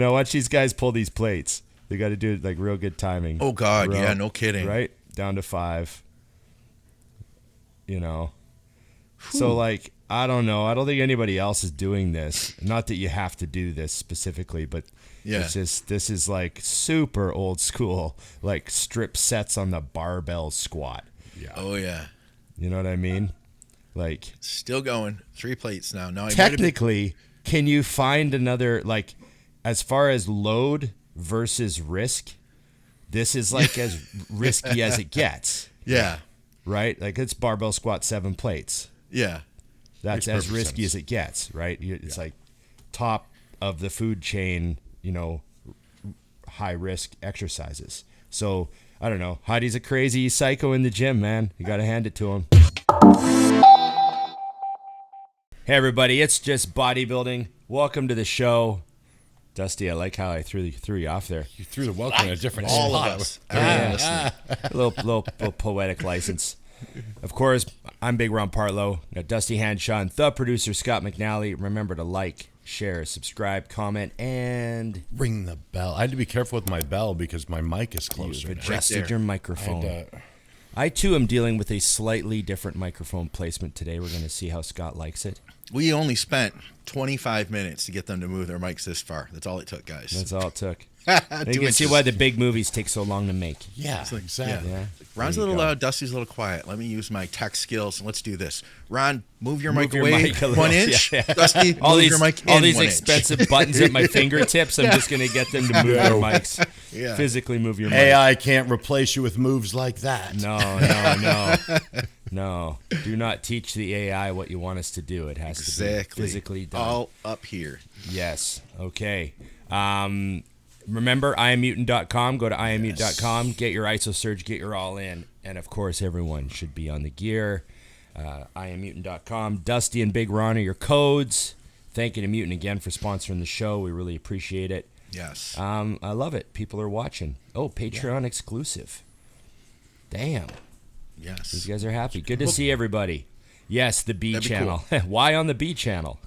No, watch these guys pull these plates. They got to do like real good timing. Oh God, yeah, no kidding. Right down to 5. So like I don't know. I don't think anybody else is doing this. Not that you have to do this specifically, but this is like super old school, like strip sets on the barbell squat. Yeah. Oh yeah. You know what I mean? Like still going 3 plates now. No, technically, can you find another like as far as load versus risk? This is like as risky as it gets. Yeah. Right? Like it's barbell squat 7 plates. Yeah. That's as risky as it gets, right? It's like top of the food chain, high risk exercises. So I don't know. Hadi's a crazy psycho in the gym, man. You got to hand it to him. Hey everybody, it's just bodybuilding. Welcome to the show. Dusty, I like how I threw you off there. You threw the welcome in a different all spot. of us. A little poetic license. Of course, I'm Big Ron Partlow. Got Dusty Hanshaw and the producer Scott McNally. Remember to like, share, subscribe, comment, and ring the bell. I had to be careful with my bell because my mic is closer. You've adjusted your microphone. I I too am dealing with a slightly different microphone placement today. We're going to see how Scott likes it. We only spent 25 minutes to get them to move their mics this far. That's all it took, guys. That's all it took. You can see why the big movies take so long to make. Yeah, like, exactly. Yeah. Ron's a little loud, Dusty's a little quiet. Let me use my tech skills and let's do this. Ron, move your mic away mic a little, 1 inch. Yeah. Dusty, move your mic in all these 1 inch. expensive buttons at my fingertips. I'm just going to get them to move their mics. Yeah. Physically move your mic. AI can't replace you with moves like that. No. Do not teach the AI what you want us to do. It has to be physically done. All up here. Yes. Okay. Remember, IamMutant.com. Go to IamMutant.com. Get your ISO surge. Get your all in. And, of course, everyone should be on the gear. IamMutant.com. Dusty and Big Ron are your codes. Thank you to Mutant again for sponsoring the show. We really appreciate it. Yes. I love it. People are watching. Oh, Patreon exclusive. Damn. Yes. These guys are happy. Good to see everybody. Yes, the B channel. Cool. Why on the B channel?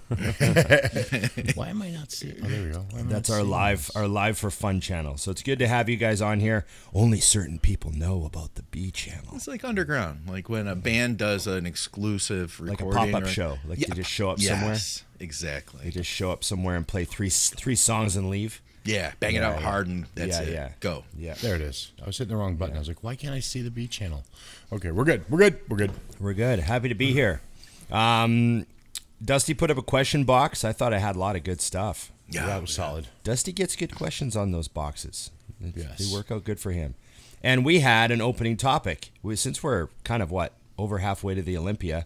Why am I not seeing? Oh, there we go. That's our live for fun channel. So it's good to have you guys on here. Only certain people know about the B channel. It's like underground, like when a band does an exclusive recording, like a pop-up show. Like they just show up somewhere. Exactly. They just show up somewhere and play three songs and leave. Yeah, bang it out hard and that's it. Yeah. Go. Yeah. There it is. I was hitting the wrong button. I was like, why can't I see the B channel? Okay, we're good. We're good. Happy to be here. Dusty put up a question box. I thought I had a lot of good stuff. Yeah, that was solid. Dusty gets good questions on those boxes. Yes. They work out good for him. And we had an opening topic. Since we're kind of, over halfway to the Olympia,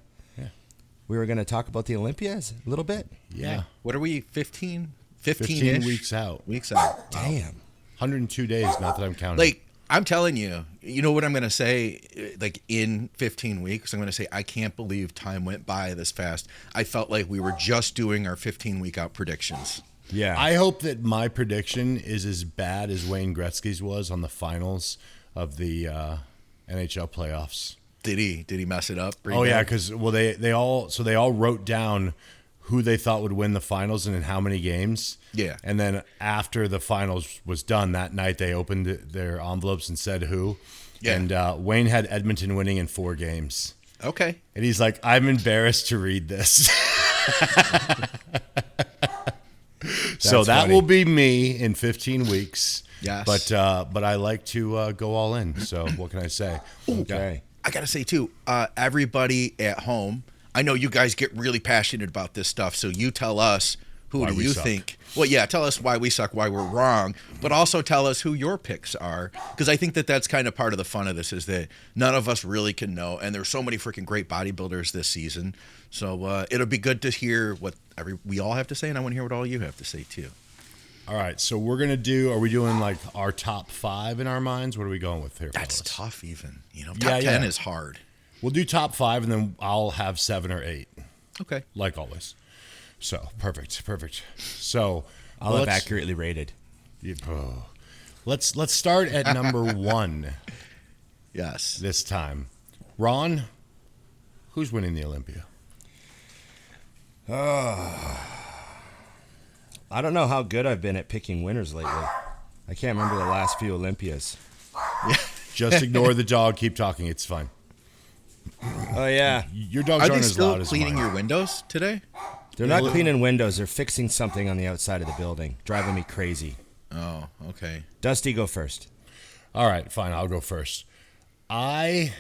we were going to talk about the Olympias a little bit. Yeah. What are we, 15? 15 weeks out. Weeks out. Damn. 102 days, not that I'm counting. Like, I'm telling you, you know what I'm going to say? Like, in 15 weeks, I'm going to say, I can't believe time went by this fast. I felt like we were just doing our 15-week out predictions. Yeah. I hope that my prediction is as bad as Wayne Gretzky's was on the finals of the NHL playoffs. Did he mess it up? Oh, yeah, because, they all wrote down who they thought would win the finals and in how many games. Yeah. And then after the finals was done that night, they opened their envelopes and said who. Yeah. And Wayne had Edmonton winning in 4 games. Okay. And he's like, I'm embarrassed to read this. So that funny. will be me in 15 weeks. Yes. But I like to go all in. So what can I say? Okay. I got to say, too, everybody at home, I know you guys get really passionate about this stuff, so you tell us who Why do we you suck. think. Well, yeah, tell us why we suck, why we're wrong, but also tell us who your picks are, because I think that that's kind of part of the fun of this is that none of us really can know, and there's so many freaking great bodybuilders this season, so it'll be good to hear what we all have to say, and I want to hear what all you have to say, too. All right, so are we doing like our top 5 in our minds? What are we going with here? That's fellas? tough even. Top 10 is hard. We'll do top 5 and then I'll have 7 or 8. Okay. Like always. So, perfect. So, I'll have accurately rated. Let's start at number 1 Yes. this time. Ron, who's winning the Olympia? I don't know how good I've been at picking winners lately. I can't remember the last few Olympias. Just ignore the dog. Keep talking. It's fine. Oh, yeah. Your dogs Are aren't they as still loud as cleaning mine. your windows today? They're not cleaning windows. They're fixing something on the outside of the building. Driving me crazy. Oh, okay. Dusty, go first. All right, fine. I'll go first. I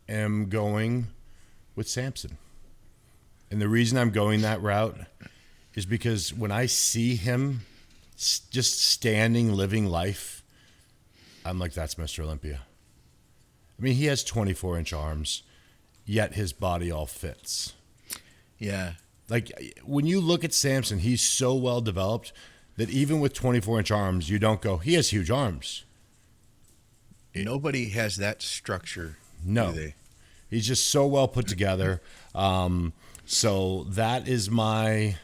am going with Samson. And the reason I'm going that route is because when I see him just standing, living life, I'm like, that's Mr. Olympia. I mean, he has 24-inch arms, yet his body all fits. Yeah. Like, when you look at Samson, he's so well developed that even with 24-inch arms, you don't go, he has huge arms. Nobody has that structure. No. Do they? He's just so well put together. So that is my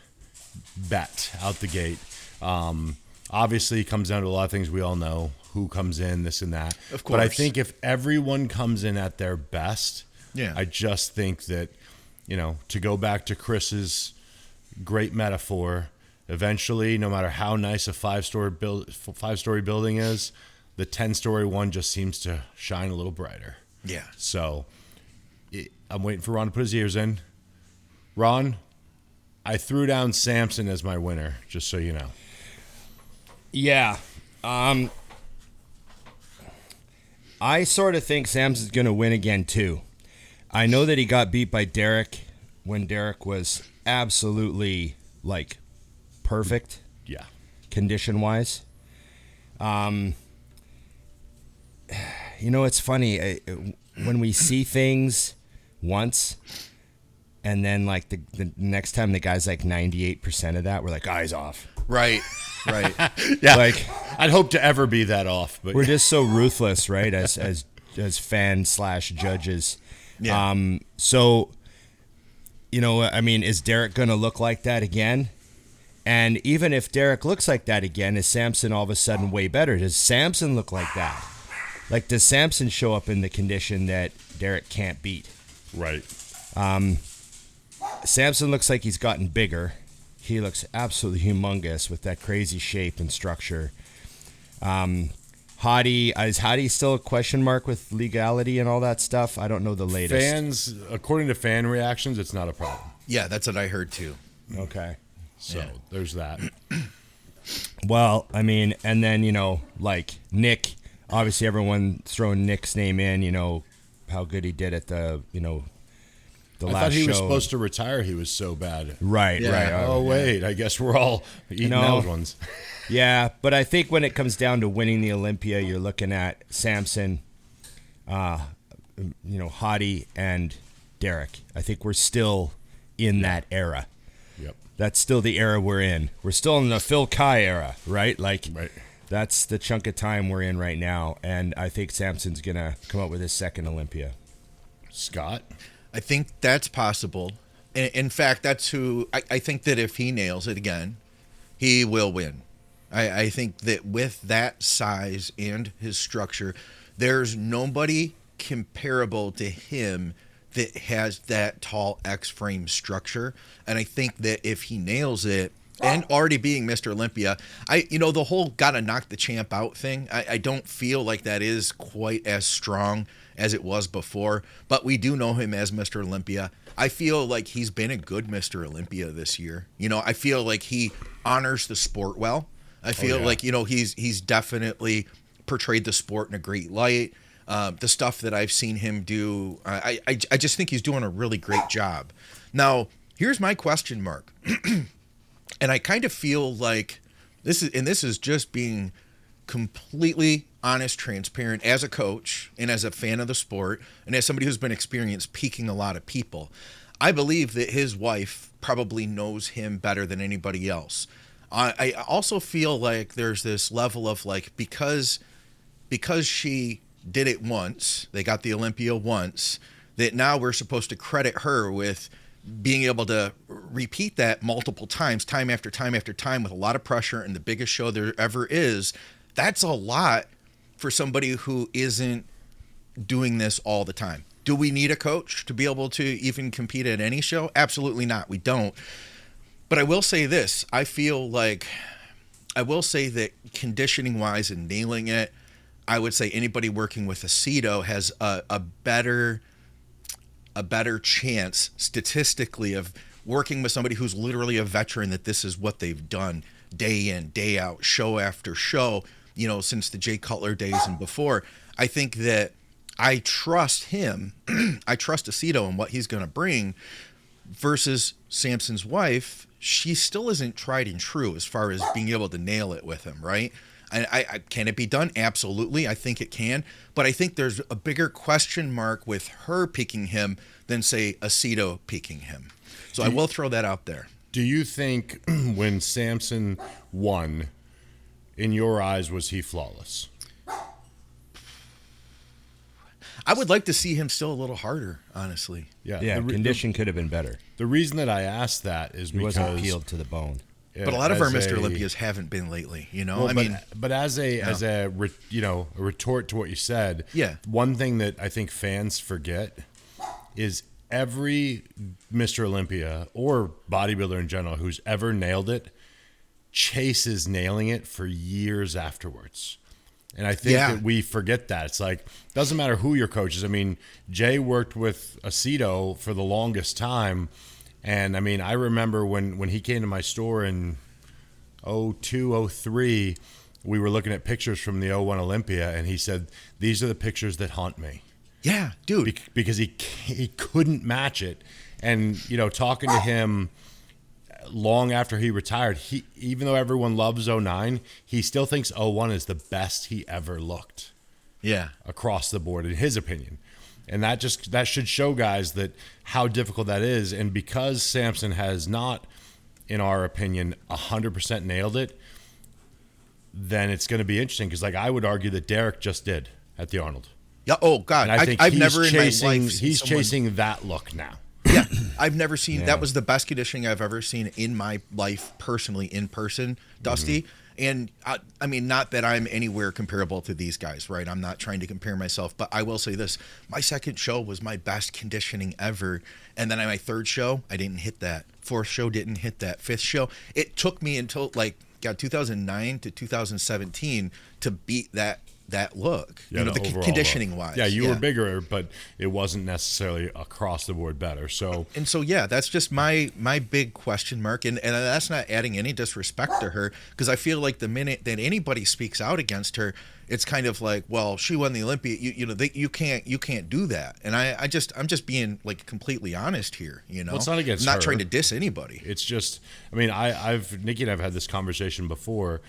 bet out the gate. Obviously, it comes down to a lot of things we all know. Who comes in, this and that. Of course. But I think if everyone comes in at their best, Yeah. I just think that, to go back to Chris's great metaphor, eventually, no matter how nice a five-story building is, the 10-story one just seems to shine a little brighter. Yeah. So I'm waiting for Ron to put his ears in. Ron, I threw down Samson as my winner, just so you know. Yeah. I sort of think Samson's going to win again, too. I know that he got beat by Derek when Derek was absolutely, perfect. Yeah. Condition-wise. It's funny. When we see things once, and then, the next time the guy's 98% of that, we're like, eyes off. Right. Yeah. I'd hope to ever be that off, but We're just so ruthless, right? As fans / judges. Yeah. Is Derek going to look like that again? And even if Derek looks like that again, is Samson all of a sudden way better? Does Samson look like that? Does Samson show up in the condition that Derek can't beat? Right. Samson looks like he's gotten bigger. He looks absolutely humongous with that crazy shape and structure. Hadi, is Hadi still a question mark with legality and all that stuff? I don't know the latest. Fans, according to fan reactions, it's not a problem. Yeah, that's what I heard too. Okay. So there's that. Well, and then, Nick, obviously everyone throwing Nick's name in, how good he did at the, the I last thought he show. was supposed to retire. He was so bad. Right, Yeah. right. Oh, wait. I guess we're all eating those ones. Yeah, but I think when it comes down to winning the Olympia, you're looking at Samson, Hadi, and Derek. I think we're still in that era. Yep. That's still the era we're in. We're still in the Phil Kai era, right? Right. That's the chunk of time we're in right now, and I think Samson's going to come up with his second Olympia. Scott? I think that's possible. In fact, that's who I think that if he nails it again, he will win. I think that with that size and his structure, there's nobody comparable to him that has that tall X-frame structure. And I think that if he nails it, and already being Mr. Olympia, the whole gotta knock the champ out thing, I don't feel like that is quite as strong as it was before, but we do know him as Mr. Olympia. I feel like he's been a good Mr. Olympia this year. I feel like he honors the sport well. I feel like, he's definitely portrayed the sport in a great light. The stuff that I've seen him do, I just think he's doing a really great job. Now, here's my question mark. And I kind of feel like this is just being completely honest, transparent as a coach and as a fan of the sport and as somebody who's been experienced peaking a lot of people. I believe that his wife probably knows him better than anybody else. I also feel like there's this level of because she did it once, they got the Olympia once, that now we're supposed to credit her with being able to repeat that multiple times, time after time after time, with a lot of pressure and the biggest show there ever is. That's a lot for somebody who isn't doing this all the time. Do we need a coach to be able to even compete at any show? Absolutely not. We don't. But I will say this. I will say that conditioning wise and nailing it, I would say anybody working with aceto has a better chance statistically of working with somebody who's literally a veteran, that this is what they've done day in, day out, show after show, since the Jay Cutler days and before. I think that I trust him. I trust aceto and what he's going to bring, versus Samson's wife. She still isn't tried and true as far as being able to nail it with him, right? I can it be done? Absolutely. I think it can. But I think there's a bigger question mark with her picking him than, say, aceto picking him. So I will throw that out there. Do you think when Samson won, in your eyes, was he flawless? I would like to see him still a little harder, honestly. Yeah, condition could have been better. The reason that I asked that is He because wasn't peeled to the bone. But a lot of our Mr. Olympias haven't been lately, Well, but as a retort to what you said, one thing that I think fans forget is every Mr. Olympia or bodybuilder in general who's ever nailed it chases nailing it for years afterwards. And I think that we forget that. It's like, doesn't matter who your coach is. I mean, Jay worked with aceto for the longest time. And I mean, I remember when he came to my store in 02, 03, we were looking at pictures from the 01 Olympia, and he said, these are the pictures that haunt me. Yeah, dude. Because he couldn't match it. And, talking to him long after he retired, even though everyone loves 09, he still thinks 01 is the best he ever looked. Yeah. Across the board, in his opinion. And that should show guys that how difficult that is. And because Samson has not, in our opinion, 100% nailed it, then it's going to be interesting. Because I would argue that Derek just did at the Arnold. Yeah. Oh God. And I think I've never in my life he's chasing that look now. Yeah, I've never seen that was the best conditioning I've ever seen in my life personally in person, Dusty. Mm-hmm. And I mean, not that I'm anywhere comparable to these guys, right? I'm not trying to compare myself, but I will say this: my second show was my best conditioning ever, and then my third show, I didn't hit that. Fourth show didn't hit that. Fifth show, it took me until 2009 to 2017 to beat that look, the conditioning wise. Yeah, you were bigger, but it wasn't necessarily across the board better. So that's just my big question mark, and that's not adding any disrespect to her, because I feel like the minute that anybody speaks out against her, it's kind of like, well, she won the Olympia, you can't do that. And I'm just being completely honest here, Well, it's not against I'm not her. trying to diss anybody. It's just, I mean, Nikki and I've had this conversation before.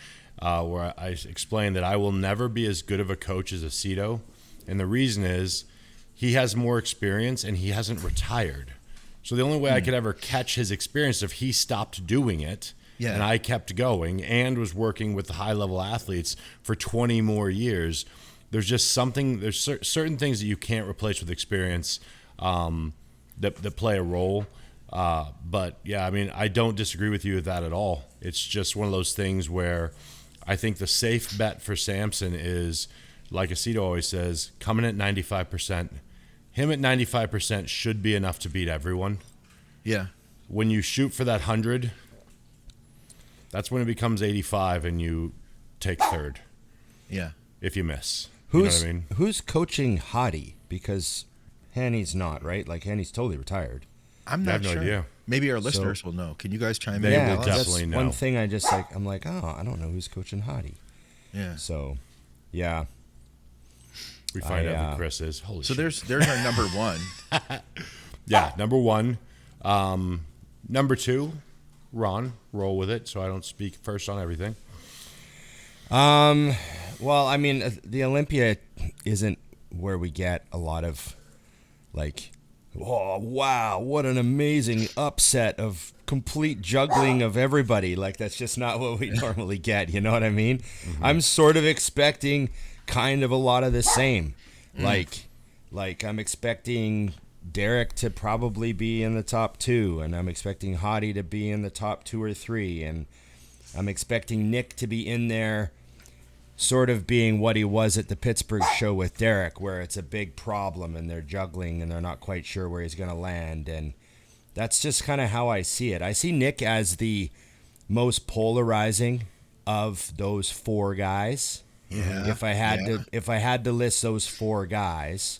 Where I explained that I will never be as good of a coach as aceto, and the reason is he has more experience and he hasn't retired. So the only way I could ever catch his experience is if he stopped doing it and I kept going and was working with the high-level athletes for 20 more years. There's just there's certain things that you can't replace with experience that play a role. But yeah, I mean, I don't disagree with you with that at all. It's just one of those things where I think the safe bet for Samson is, like Aceto always says, coming at 95%. Him at 95% should be enough to beat everyone. Yeah. When you shoot for that 100, that's when it becomes 85 and you take third. Yeah. If you miss. Who's, you know what I mean? Who's coaching Hadi? Because Hanny's not, right? Hanny's totally retired. I'm not sure. No idea. Maybe our listeners will know. Can you guys chime in? They will definitely know. One thing I just I'm like, I don't know who's coaching Hadi. Yeah. So, yeah. We find out who Chris is. Holy shit. So there's our number one. Yeah, number one. Number two, Ron. Roll with it so I don't speak first on everything. Well, I mean, the Olympia isn't where we get a lot of oh, wow, what an amazing upset of complete juggling of everybody. That's just not what we normally get. You know what I mean? Mm-hmm. I'm sort of expecting kind of a lot of the same. I'm expecting Derek to probably be in the top 2, and I'm expecting Hadi to be in the top 2 or 3, and I'm expecting Nick to be in there sort of being what he was at the Pittsburgh show with Derek, where it's a big problem and they're juggling and they're not quite sure where he's going to land. And that's just kind of how I see it. I see Nick as the most polarizing of those 4 guys. Yeah. If I had to list those 4 guys,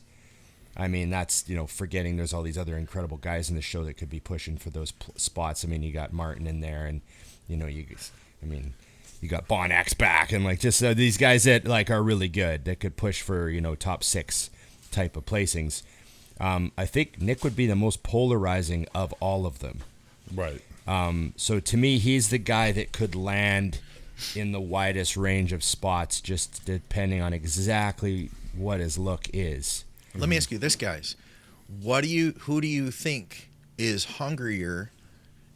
I mean, that's, forgetting there's all these other incredible guys in the show that could be pushing for those spots. I mean, you got Martin in there, and you got Bonax back, and like just these guys that like are really good that could push for top 6 type of placings. I think Nick would be the most polarizing of all of them. Right. So to me, he's the guy that could land in the widest range of spots, just depending on exactly what his look is. Let me ask you this, guys. Who do you think is hungrier,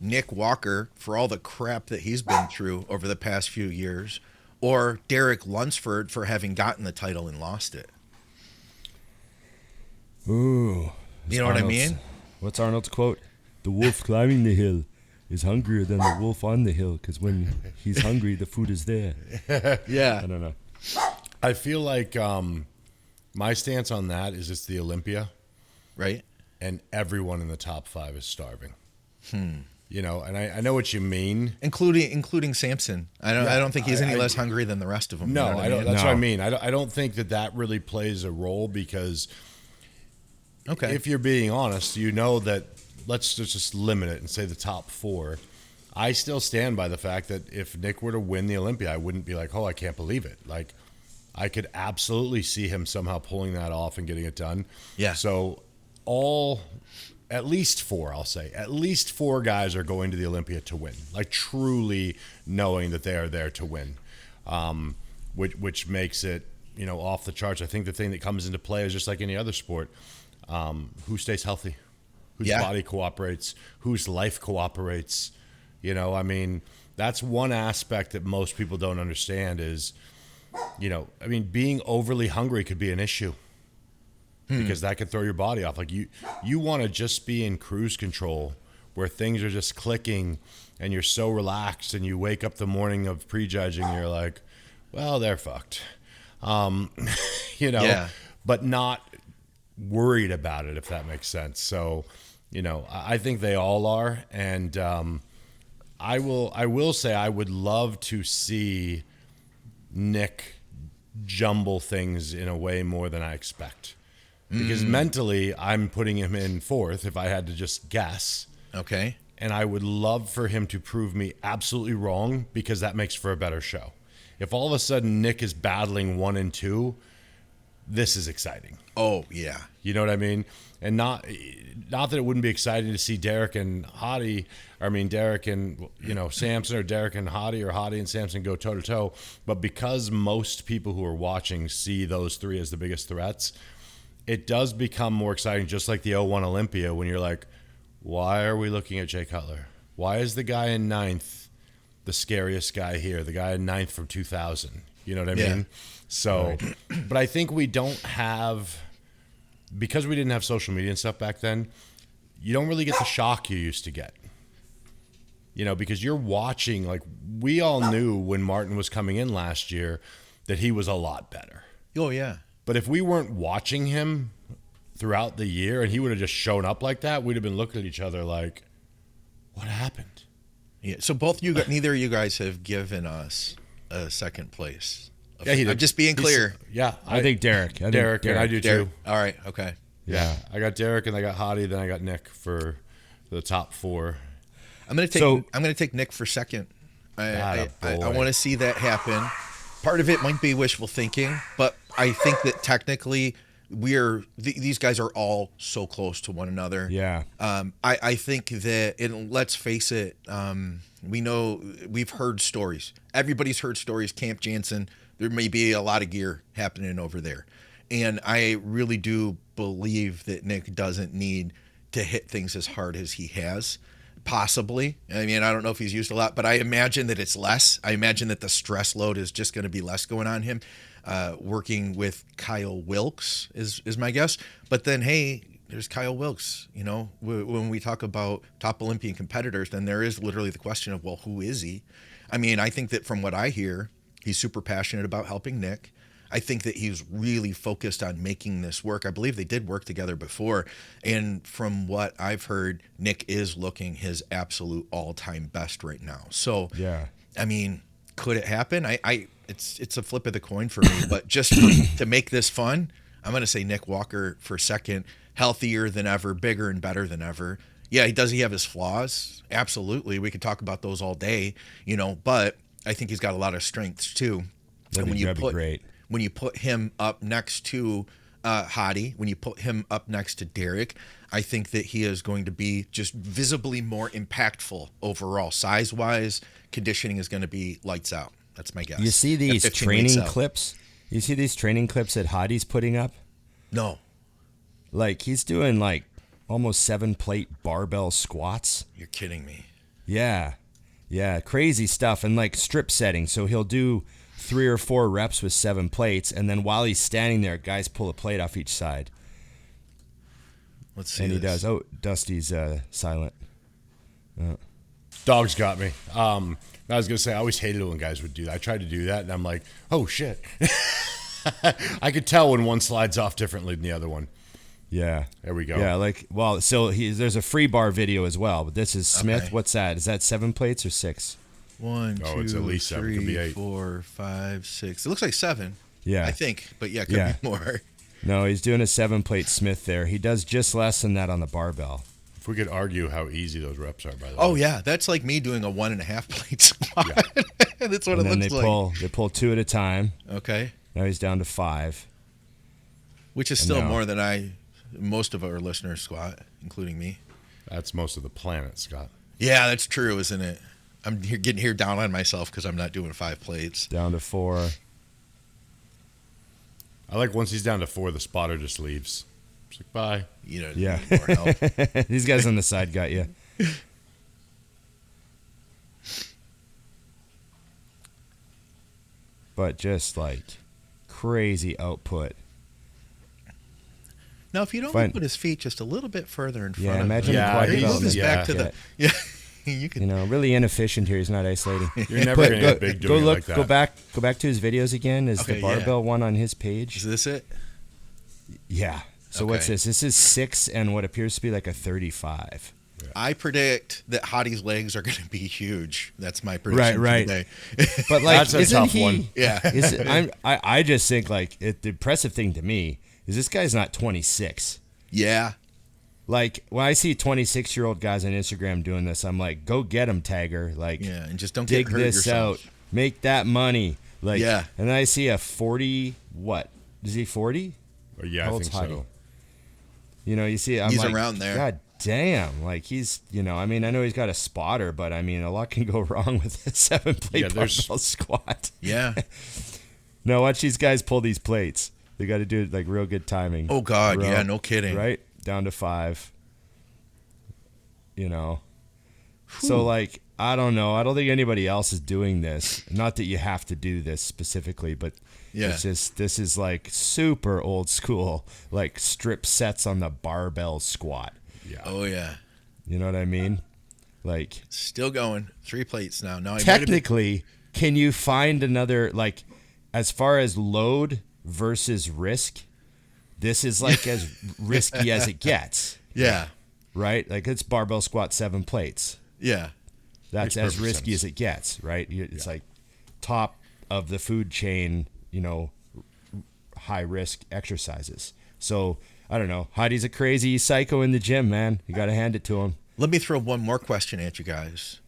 Nick Walker, for all the crap that he's been through over the past few years, or Derek Lunsford for having gotten the title and lost it? Ooh. You know what I mean? What's Arnold's quote? The wolf climbing the hill is hungrier than the wolf on the hill, because when he's hungry, the food is there. Yeah. I don't know. I feel like my stance on that is it's the Olympia. Right? And everyone in the top 5 is starving. And I know what you mean. Including Samson. I don't think he's any less hungry than the rest of them. No, you know what I don't. mean? That's what I mean. I don't think that really plays a role, because if you're being honest, that let's just limit it and say the top 4. I still stand by the fact that if Nick were to win the Olympia, I wouldn't be like, oh, I can't believe it. Like, I could absolutely see him somehow pulling that off and getting it done. Yeah. So at least 4, I'll say. At least 4 guys are going to the Olympia to win, like truly knowing that they are there to win, which makes it, off the charts. I think the thing that comes into play is just like any other sport, who stays healthy, whose body cooperates, whose life cooperates. That's one aspect that most people don't understand is, being overly hungry could be an issue. Because that could throw your body off. Like you want to just be in cruise control where things are just clicking and you're so relaxed, and you wake up the morning of prejudging and you're like, well, they're fucked. But not worried about it, if that makes sense. So, I think they all are. And I will say I would love to see Nick jumble things in a way more than I expect. Because mentally, I'm putting him in 4th if I had to just guess. Okay. And I would love for him to prove me absolutely wrong, because that makes for a better show. If all of a sudden Nick is battling 1 and 2, this is exciting. Oh, yeah. You know what I mean? And not that it wouldn't be exciting to see Derek and Hadi, Derek and Samson, or Derek and Hadi, or Hadi and Samson go toe to toe. But because most people who are watching see those 3 as the biggest threats, it does become more exciting, just like the 01 Olympia, when you're like, why are we looking at Jay Cutler? Why is the guy in 9th the scariest guy here? The guy in 9th from 2000. You know what I mean? So, but I think we don't have, because we didn't have social media and stuff back then, you don't really get the shock you used to get. Because you're watching, like, we all knew when Martin was coming in last year that he was a lot better. Oh, yeah. But if we weren't watching him throughout the year and he would have just shown up like that, we'd have been looking at each other like, what happened? Yeah. So neither of you guys have given us a second place. Yeah, he did. I'm just being clear. I think Derek. Derek, and I do too. All right. Okay. Yeah. I got Derek, and I got Hadi, then I got Nick for the top 4. I'm gonna take Nick for second. I want to see that happen. Part of it might be wishful thinking, but I think that technically these guys are all so close to one another. Yeah. I think that, and let's face it, we've heard stories. Everybody's heard stories. Camp Janson, there may be a lot of gear happening over there. And I really do believe that Nick doesn't need to hit things as hard as he has. Possibly. I don't know if he's used a lot, but I imagine that it's less. I imagine that the stress load is just going to be less going on him. Working with Kyle Wilks is my guess. But then, hey, there's Kyle Wilks. When we talk about top Olympian competitors, then there is literally the question of, well, who is he? I think that from what I hear, he's super passionate about helping Nick. I think that he's really focused on making this work. I believe they did work together before. And from what I've heard, Nick is looking his absolute all-time best right now. So, Yeah. I mean, could it happen? It's a flip of the coin for me. But just to make this fun, I'm going to say Nick Walker for second. Healthier than ever, bigger and better than ever. Yeah, does he have his flaws? Absolutely. We could talk about those all day, but I think he's got a lot of strengths too. That'd be great. When you put him up next to Hadi, when you put him up next to Derek, I think that he is going to be just visibly more impactful overall. Size-wise, conditioning is going to be lights out. That's my guess. You see these training clips? You see these training clips that Hadi's putting up? No. Like, he's doing, like, almost 7-plate barbell squats. You're kidding me. Yeah. Yeah, crazy stuff. And, like, strip setting. So he'll do 3 or 4 reps with 7 plates, and then while he's standing there, guys pull a plate off each side. Let's see. And he does. Oh, Dusty's silent. Dog's got me. I was going to say, I always hated it when guys would do that. I tried to do that, and I'm like, oh, shit. I could tell when one slides off differently than the other one. Yeah. There we go. Yeah, so there's a free bar video as well, but this is Smith. Okay. What's that? Is that 7 plates or 6? 1, 2, it's at least 7. Could be 3, 8. 4, 5, 6. It looks like 7. Yeah. I think, but yeah, could be more. No, he's doing a 7-plate Smith there. He does just less than that on the barbell. If we could argue how easy those reps are, by the way. Oh yeah, that's like me doing a 1.5 plate squat. Yeah. That's what And it then looks they like. they pull 2 at a time. Okay, Now he's down to 5. which is still No. more than most of our listeners squat, including me. That's most of the planet, Scott. Yeah, that's true, isn't it? I'm getting down on myself because I'm not doing 5 plates. Down to 4. I like once he's down to 4, the spotter just leaves. It's like, bye. You know, Yeah. need more help. These guys on the side got you. But just like crazy output. Now, if you don't Fine. put his feet just a little bit further in front Yeah, of imagine him, Yeah, quad he he moves moves development. back to the you You can. know, really inefficient here. He's not isolating. You're never going to get big doing it like that. Go back to his videos again. Is Okay, the yeah. barbell one on his Is page? this it? Yeah. So what's Okay. this? This is 6 and what appears to be like a 35. I predict that Hadi's legs are going to be huge. That's my prediction Right. today. But like, That's a isn't tough he? one. Yeah. I just think like the impressive thing to me is this guy's not 26. Yeah. Like when I see 26-year-old guys on Instagram doing this, I'm like, go get him, Tagger. Like, Yeah, and just don't dig get hurt this yourself. out, make that money. Like, Yeah. And then I see a 40. What is he 40? Oh, yeah, How I old's think Hadi? so. You know, you see, I'm He's like, around there. God damn, like he's, I mean, I know he's got a spotter, but I mean, a lot can go wrong with a 7-plate Yeah, there's- barbell squat. Yeah. No, watch these guys pull these plates. They got to do it like real good timing. Oh God. Real- Yeah. No kidding. Right down to 5. So like, I don't know. I don't think anybody else is doing this. Not that you have to do this specifically, but Yeah. it's just, this is like super old school, like strip sets on the barbell squat. Yeah. Oh yeah. You know what I mean? Like, Still going. 3 plates now. No, technically, can you find another, like, as far as load versus risk, this is like as risky as it gets, Yeah. right? Like, it's barbell squat 7 plates. Yeah. That's Makes as perfect risky sense. as it gets, right? It's like top of the food chain, high risk exercises. So, I don't know. Hadi's a crazy psycho in the gym, man. You got to hand it to him. Let me throw one more question at you guys.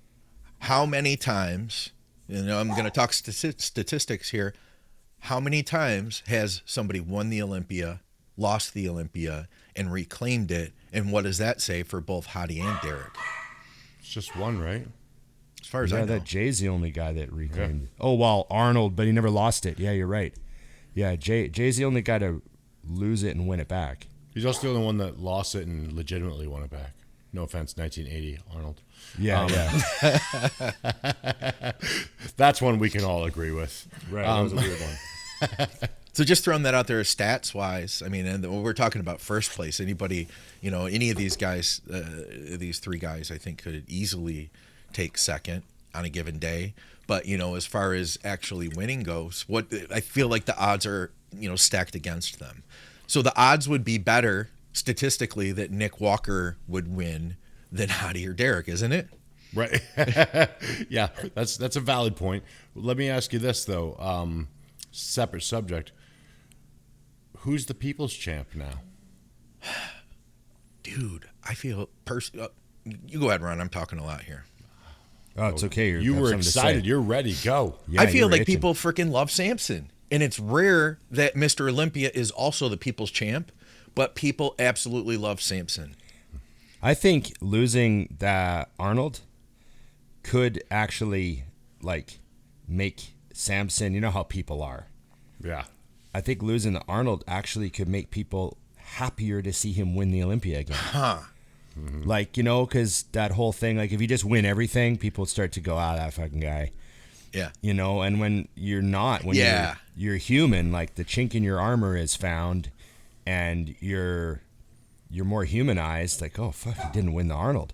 How many times, I'm going to talk statistics here. How many times has somebody won the Olympia, lost the Olympia, and reclaimed it? And what does that say for both Hadi and Derek? It's just one, right? As far as I Yeah, know. that Jay's the only guy that reclaimed it. Oh, well, Arnold, but he never lost it. Yeah, you're right. Yeah, Jay's the only guy to lose it and win it back. He's also the only one that lost it and legitimately won it back. No offense, 1980, Arnold. Yeah, That's one we can all agree with. Right, that was a weird one. So just throwing that out there stats wise, I mean, and we're talking about first place. Anybody, any of these guys, these 3 guys, I think could easily take second. on a given day. But, as far as actually winning goes, I feel like the odds are, stacked against them. So the odds would be better statistically that Nick Walker would win than Hadi or Derek, isn't it? Right. Yeah, that's a valid point. Let me ask you this, though. Separate subject. Who's the people's champ now? Dude, I feel you go ahead, Ron. I'm talking a lot here. Oh, it's okay. You were excited. You're ready. Go. Yeah, I feel like itching. people freaking love Samson. And it's rare that Mr. Olympia is also the people's champ, but people absolutely love Samson. I think losing the Arnold could actually make Samson, you know how people are. Yeah. I think losing the Arnold actually could make people happier to see him win the Olympia again. Huh. Mm-hmm. Because that whole thing, if you just win everything, people start to go, that fucking guy. Yeah. And when you're not, when you're human, the chink in your armor is found and you're more humanized, oh, fuck, he didn't win the Arnold.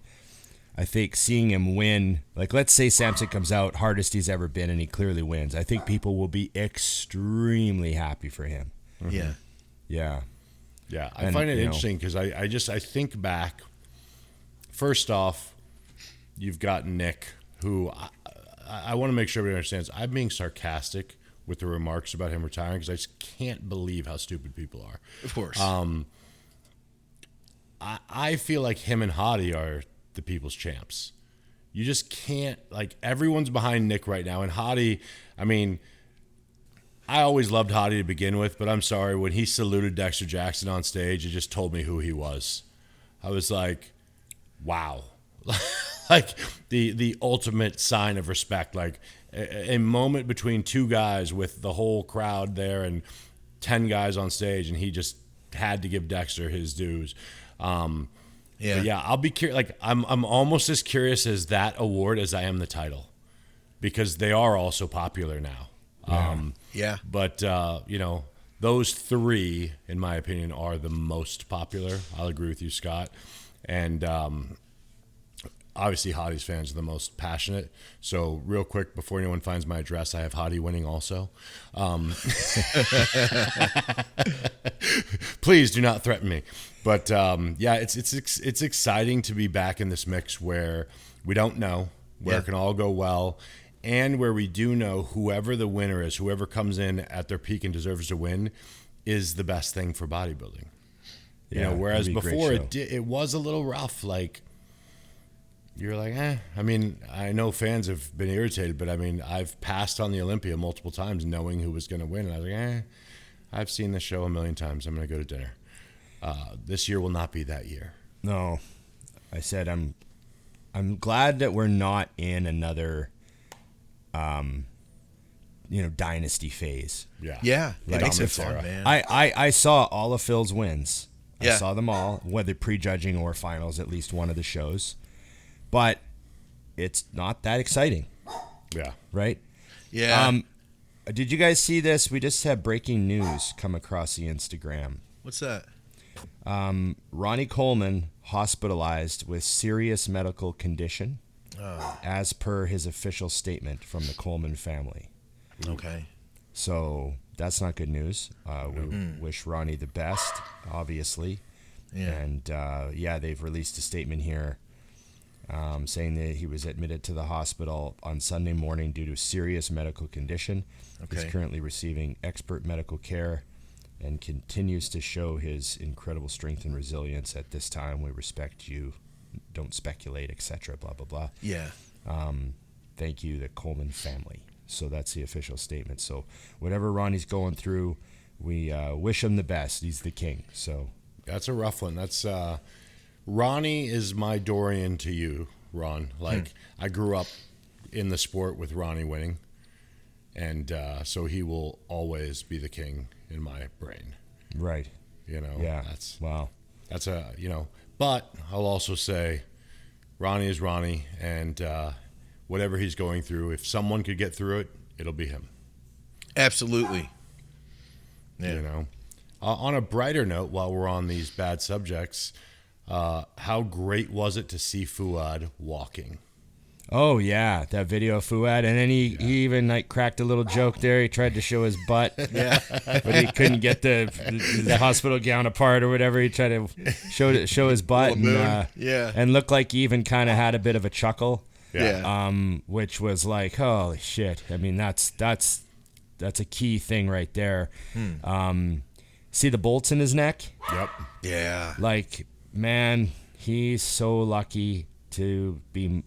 I think seeing him win, let's say Samson comes out hardest he's ever been and he clearly wins. I think people will be extremely happy for him. Mm-hmm. Yeah. Yeah. Yeah. I find it interesting because I think back. First off, you've got Nick, who I want to make sure everybody understands. I'm being sarcastic with the remarks about him retiring because I just can't believe how stupid people are. Of course. I feel like him and Hadi are the people's champs. You just can't, everyone's behind Nick right now. And Hadi, I always loved Hadi to begin with, but I'm sorry, when he saluted Dexter Jackson on stage, it just told me who he was. I was like, wow. The ultimate sign of respect, a moment between two guys with the whole crowd there and 10 guys on stage, and he just had to give Dexter his dues. Yeah, I'll be curious. I'm almost as curious as that award as I am the title, because they are all so popular now. Yeah. But those three, in my opinion, are the most popular. I'll agree with you, Scott. And obviously, Hadi's fans are the most passionate. So, real quick, before anyone finds my address, I have Hadi winning also. Please do not threaten me. But it's exciting to be back in this mix where we don't know, where it can all go well, and where we do know whoever the winner is, whoever comes in at their peak and deserves to win, is the best thing for bodybuilding. Whereas before it was a little rough. You're I know fans have been irritated, but I've passed on the Olympia multiple times knowing who was going to win. And I was like, I've seen this show a million times. I'm going to go to dinner. This year will not be that year. No, I said I'm glad that we're not in another, dynasty phase. Yeah. Yeah. It makes it fun, era. man. I saw all of Phil's wins. Yeah. I saw them all, whether prejudging or finals, at least one of the shows. But it's not that exciting. Yeah. Right? Yeah. Did you guys see this? We just had breaking news come across the Instagram. What's that? Ronnie Coleman hospitalized with serious medical condition, as per his official statement from the Coleman family. Okay. So that's not good news. We wish Ronnie the best, obviously. Yeah. And they've released a statement here saying that he was admitted to the hospital on Sunday morning due to serious medical condition. Okay. He's currently receiving expert medical care and continues to show his incredible strength and resilience. At this time, we respect you. Don't speculate, etc. Blah, blah, blah. Yeah. Thank you, the Coleman family. So that's the official statement. So whatever Ronnie's going through, we wish him the best. He's the king. So that's a rough one. That's Ronnie is my Dorian to you, Ron. I grew up in the sport with Ronnie winning, and so he will always be the king in my brain. Right. Yeah. Wow. That's but I'll also say Ronnie is Ronnie, and whatever he's going through, if someone could get through it, it'll be him. Absolutely. Yeah. On a brighter note, while we're on these bad subjects, how great was it to see Fouad walking? Oh yeah, that video of Fouad, and then he even like cracked a little joke there. He tried to show his butt, but he couldn't get the hospital gown apart or whatever. He tried to show his butt, and looked like he even kind of had a bit of a chuckle. Yeah. Which was like, holy shit. I mean, that's a key thing right there. See the bolts in his neck? Yep. Yeah. Like, man, he's so lucky to be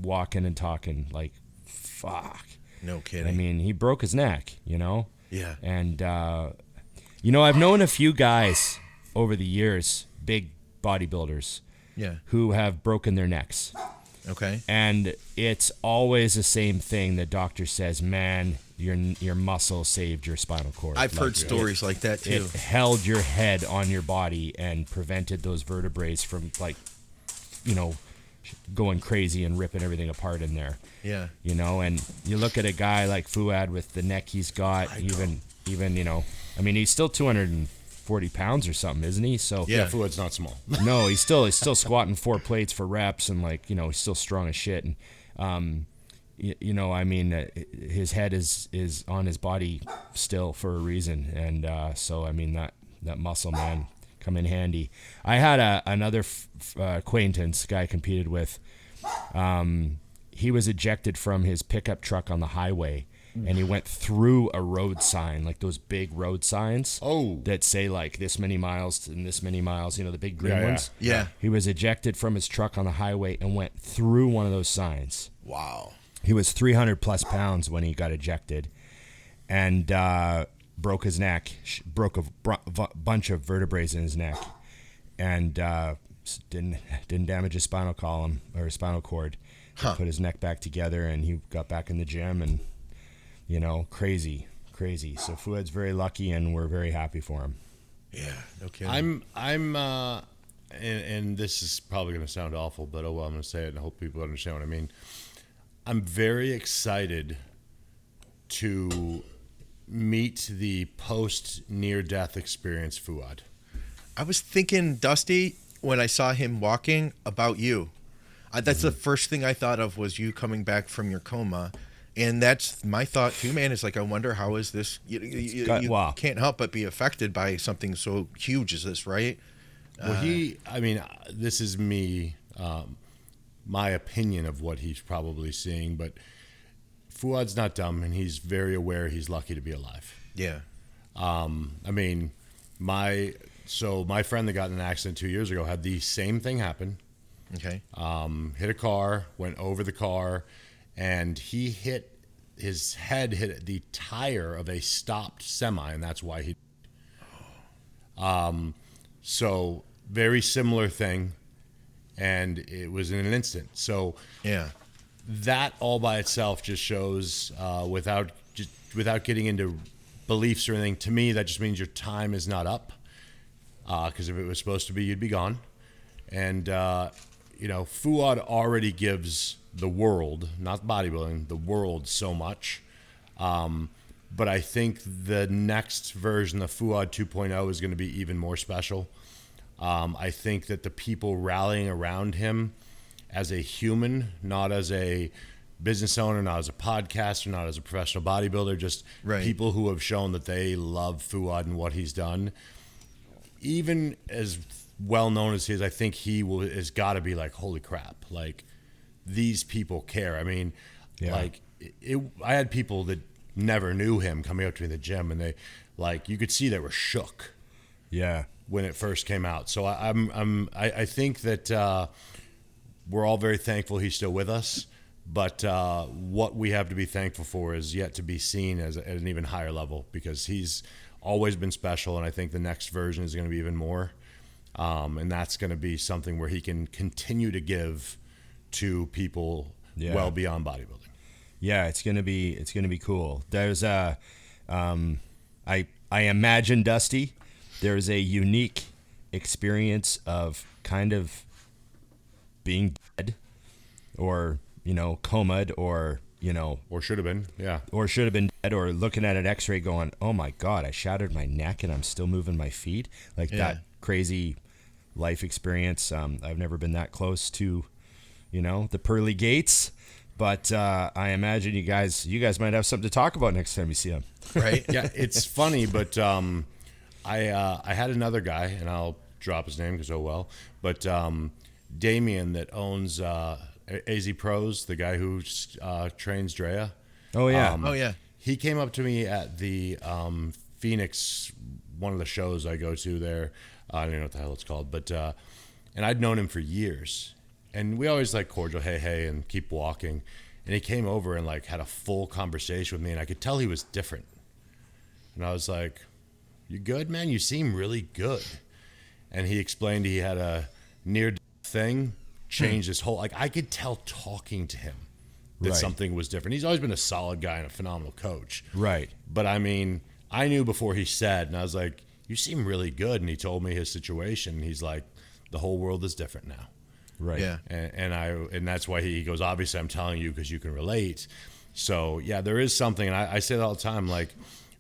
walking and talking. Like, fuck. No kidding. I mean, he broke his neck, you know? Yeah. And, I've known a few guys over the years, big bodybuilders, who have broken their necks. Okay. And it's always the same thing. The doctor says, man, your muscle saved your spinal cord. I've heard stories like that too. It held your head on your body and prevented those vertebrae from going crazy and ripping everything apart in there. Yeah. And you look at a guy like Fouad with the neck he's got, even I mean, he's still 240 pounds or something, isn't he? So yeah, Fouad's not small. No, he's still squatting 4 plates for reps, and he's still strong as shit. And I mean, his head is on his body still for a reason, and so I mean that muscle, man, come in handy. I had another acquaintance, guy I competed with. He was ejected from his pickup truck on the highway. And he went through a road sign, like those big road signs that say like this many miles and this many miles, the big green ones. Yeah. He was ejected from his truck on the highway and went through one of those signs. Wow. He was 300 plus pounds when he got ejected, and broke his neck, broke a bunch of vertebrae in his neck, and didn't damage his spinal column or his spinal cord. Put his neck back together, and he got back in the gym, and crazy. So Fouad's very lucky, and we're very happy for him. Yeah, no kidding. I'm and this is probably going to sound awful, but I'm going to say it, and I hope people understand what I mean. I'm very excited to meet the post near-death experience Fouad. I was thinking, Dusty, when I saw him walking, about you. That's the first thing I thought of, was you coming back from your coma. And that's my thought too, man. Is like, I wonder how is this? You can't help but be affected by something so huge as this, right? Well, this is me, my opinion of what he's probably seeing, but Fouad's not dumb, and he's very aware he's lucky to be alive. Yeah. My friend that got in an accident 2 years ago had the same thing happen. Okay. Hit a car, went over the car, and his head hit the tire of a stopped semi, and that's why he. So very similar thing, and it was in an instant. So yeah, that all by itself just shows, without getting into beliefs or anything, to me that just means your time is not up. Because if it was supposed to be, you'd be gone. And Fouad already gives the world, not bodybuilding, the world so much. But I think the next version of Fouad 2.0 is going to be even more special. I think that the people rallying around him as a human, not as a business owner, not as a podcaster, not as a professional bodybuilder, just people who have shown that they love Fouad and what he's done. Even as well known as he is, I think has got to be like, holy crap, like, these people care. I mean, I had people that never knew him coming up to me in the gym, and they, like, you could see they were shook. Yeah. When it first came out. So I think that we're all very thankful he's still with us, but what we have to be thankful for is yet to be seen at an even higher level, because he's always been special, and I think the next version is going to be even more. And that's going to be something where he can continue to give to people well beyond bodybuilding. Yeah, it's gonna be cool. There's I imagine, Dusty, there's a unique experience of kind of being dead, or comaed, or should have been, or should have been dead, or looking at an X-ray going, oh my God, I shattered my neck and I'm still moving my feet, that crazy life experience. I've never been that close to the pearly gates. But I imagine you guys might have something to talk about next time you see him. Right? Yeah, it's funny, but I had another guy, and I'll drop his name because but Damien that owns AZ Pros, the guy who trains Drea. Oh yeah. Oh yeah. He came up to me at the Phoenix, one of the shows I go to there. I don't know what the hell it's called, but and I'd known him for years, and we always like cordial, hey, and keep walking. And he came over and like had a full conversation with me, and I could tell he was different. And I was like, "You good, man? You seem really good." And he explained he had a near thing, changed his whole. Like I could tell talking to him that Right. something was different. He's always been a solid guy and a phenomenal coach. Right. But I mean, I knew before he said, and I was like, "You seem really good." And he told me his situation. And he's like, "The whole world is different now." Right. Yeah. And that's why he goes, "Obviously, I'm telling you because you can relate." So yeah, there is something, and I say that all the time. Like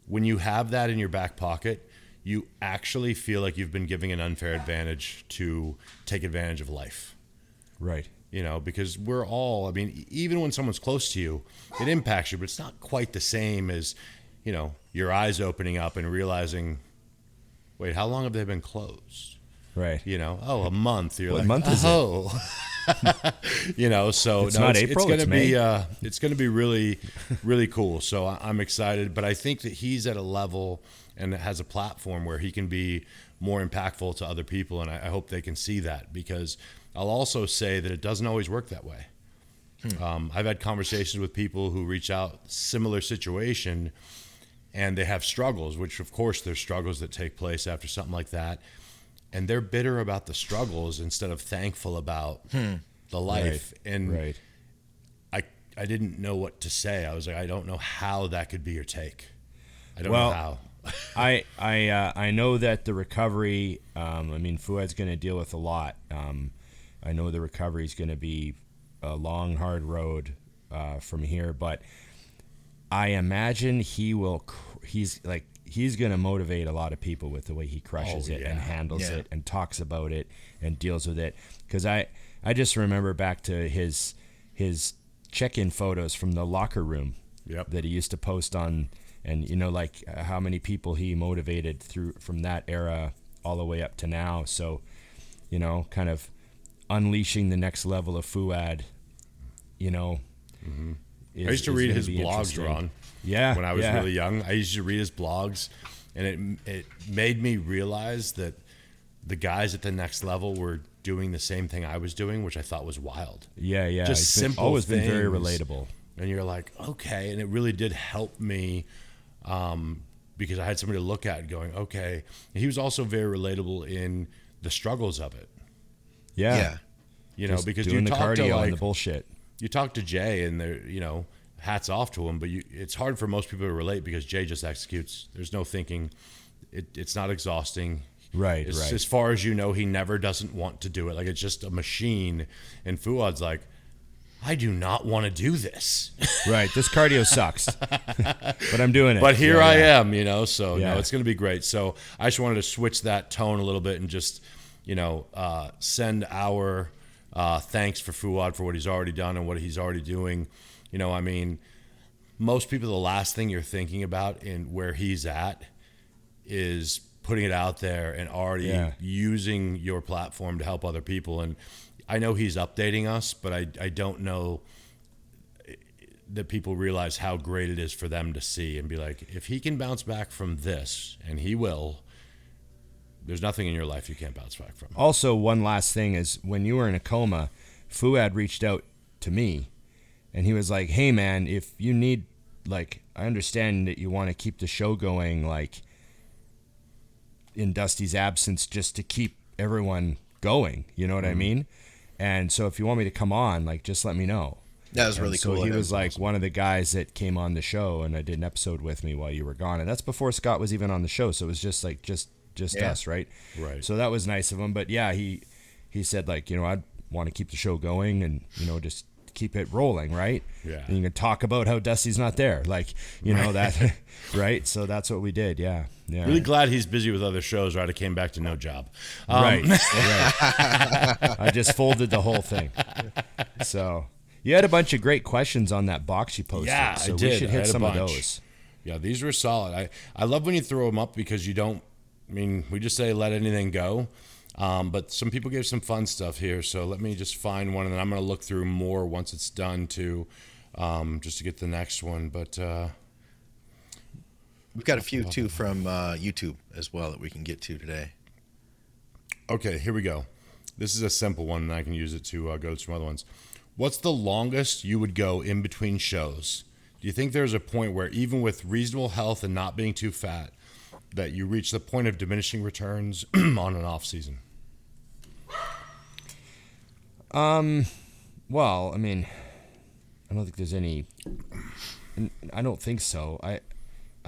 when you have that in your back pocket, you actually feel like you've been giving an unfair advantage to take advantage of life. Right. Because we're all, I mean, even when someone's close to you, it impacts you, but it's not quite the same as, your eyes opening up and realizing, wait, how long have they been closed? Right. A month. You're What like, month is it? oh. So It's not April, It's it's it's going to be really, really cool. So I'm excited, but I think that he's at a level and has a platform where he can be more impactful to other people, and I hope they can see that, because I'll also say that it doesn't always work that way. I've had conversations with people who reach out, similar situation, and they have struggles, which of course there's struggles that take place after something like that. And they're bitter about the struggles instead of thankful about the life. Right. And Right. I didn't know what to say. I was like, I don't know how that could be your take. I don't Well, know how. I know that the recovery. Fouad's going to deal with a lot. I know the recovery is going to be a long, hard road from here, but I imagine he will. He's going to motivate a lot of people with the way he crushes it and handles it and talks about it and deals with it. Because I just remember back to his check-in photos from the locker room that he used to post on. And how many people he motivated through from that era all the way up to now. So, kind of unleashing the next level of Fouad. I used to read his blogs, Ron. Yeah, when I was really young, I used to read his blogs, and it made me realize that the guys at the next level were doing the same thing I was doing, which I thought was wild. Yeah. Just simple always things. been very relatable. And you're like, okay, and it really did help me. Because I had somebody to look at going, okay. And he was also very relatable in the struggles of it. Yeah. Just because doing you the talk to cardio and the bullshit. You talk to Jay and they're, hats off to him, but it's hard for most people to relate because Jay just executes. There's no thinking. It's not exhausting. Right. As far as he never doesn't want to do it. Like it's just a machine. And Fouad's like, I do not want to do this. Right. This cardio sucks, but I'm doing it. But here I am, so Yeah. no, it's going to be great. So I just wanted to switch that tone a little bit and just, send our thanks for Fouad for what he's already done and what he's already doing. Most people, the last thing you're thinking about in where he's at is putting it out there and already using your platform to help other people. And I know he's updating us, but I don't know that people realize how great it is for them to see and be like, if he can bounce back from this, and he will, there's nothing in your life you can't bounce back from. Also, one last thing is when you were in a coma, Fouad reached out to me and he was like, hey man, if you need, I understand that you want to keep the show going, in Dusty's absence, just to keep everyone going. You know what I mean? And so if you want me to come on, just let me know. That was really cool. So he That was awesome. one of the guys that came on the show, and I did an episode with me while you were gone. And that's before Scott was even on the show. So it was just us, right? Right. So that was nice of him. But yeah, he said I'd want to keep the show going and, just keep it rolling, right? Yeah. And you can talk about how Dusty's not there, like, you know, that, right? So that's what we did. Yeah. Yeah. Really glad he's busy with other shows, right? I came back to no job. Right. I just folded the whole thing. So you had a bunch of great questions on that box you posted. Yeah, so I did. We should I hit had a some of bunch. those. Yeah, these were solid. I love when you throw them up because you don't, I mean, we just say let anything go. But some people gave some fun stuff here. So let me just find one, and then I'm going to look through more once it's done too, just to get the next one. But We've got a few too from YouTube as well that we can get to today. okay, here we go. This is a simple one, and I can use it to go to some other ones. What's the longest you would go in between shows? Do you think there's a point where even with reasonable health and not being too fat, that you reach the point of diminishing returns on an off season? Well, I mean, I don't think there's any. I don't think so. I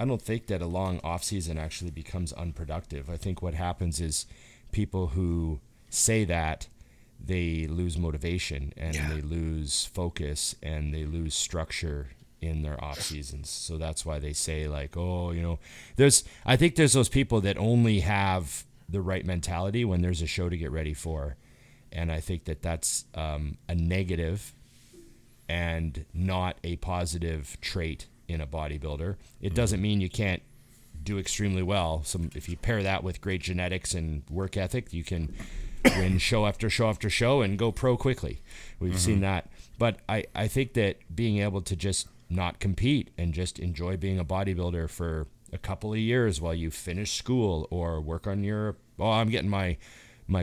don't think that a long off season actually becomes unproductive. I think what happens is people who say that, they lose motivation and they lose focus and they lose structure in their off seasons. So that's why they say, like, oh, you know, I think there's those people that only have the right mentality when there's a show to get ready for. And I think that that's a negative and not a positive trait in a bodybuilder. It doesn't mean you can't do extremely well. If you pair that with great genetics and work ethic, you can win show after show after show and go pro quickly. We've seen that. But I think that being able to just not compete and just enjoy being a bodybuilder for a couple of years while you finish school or work on I'm getting my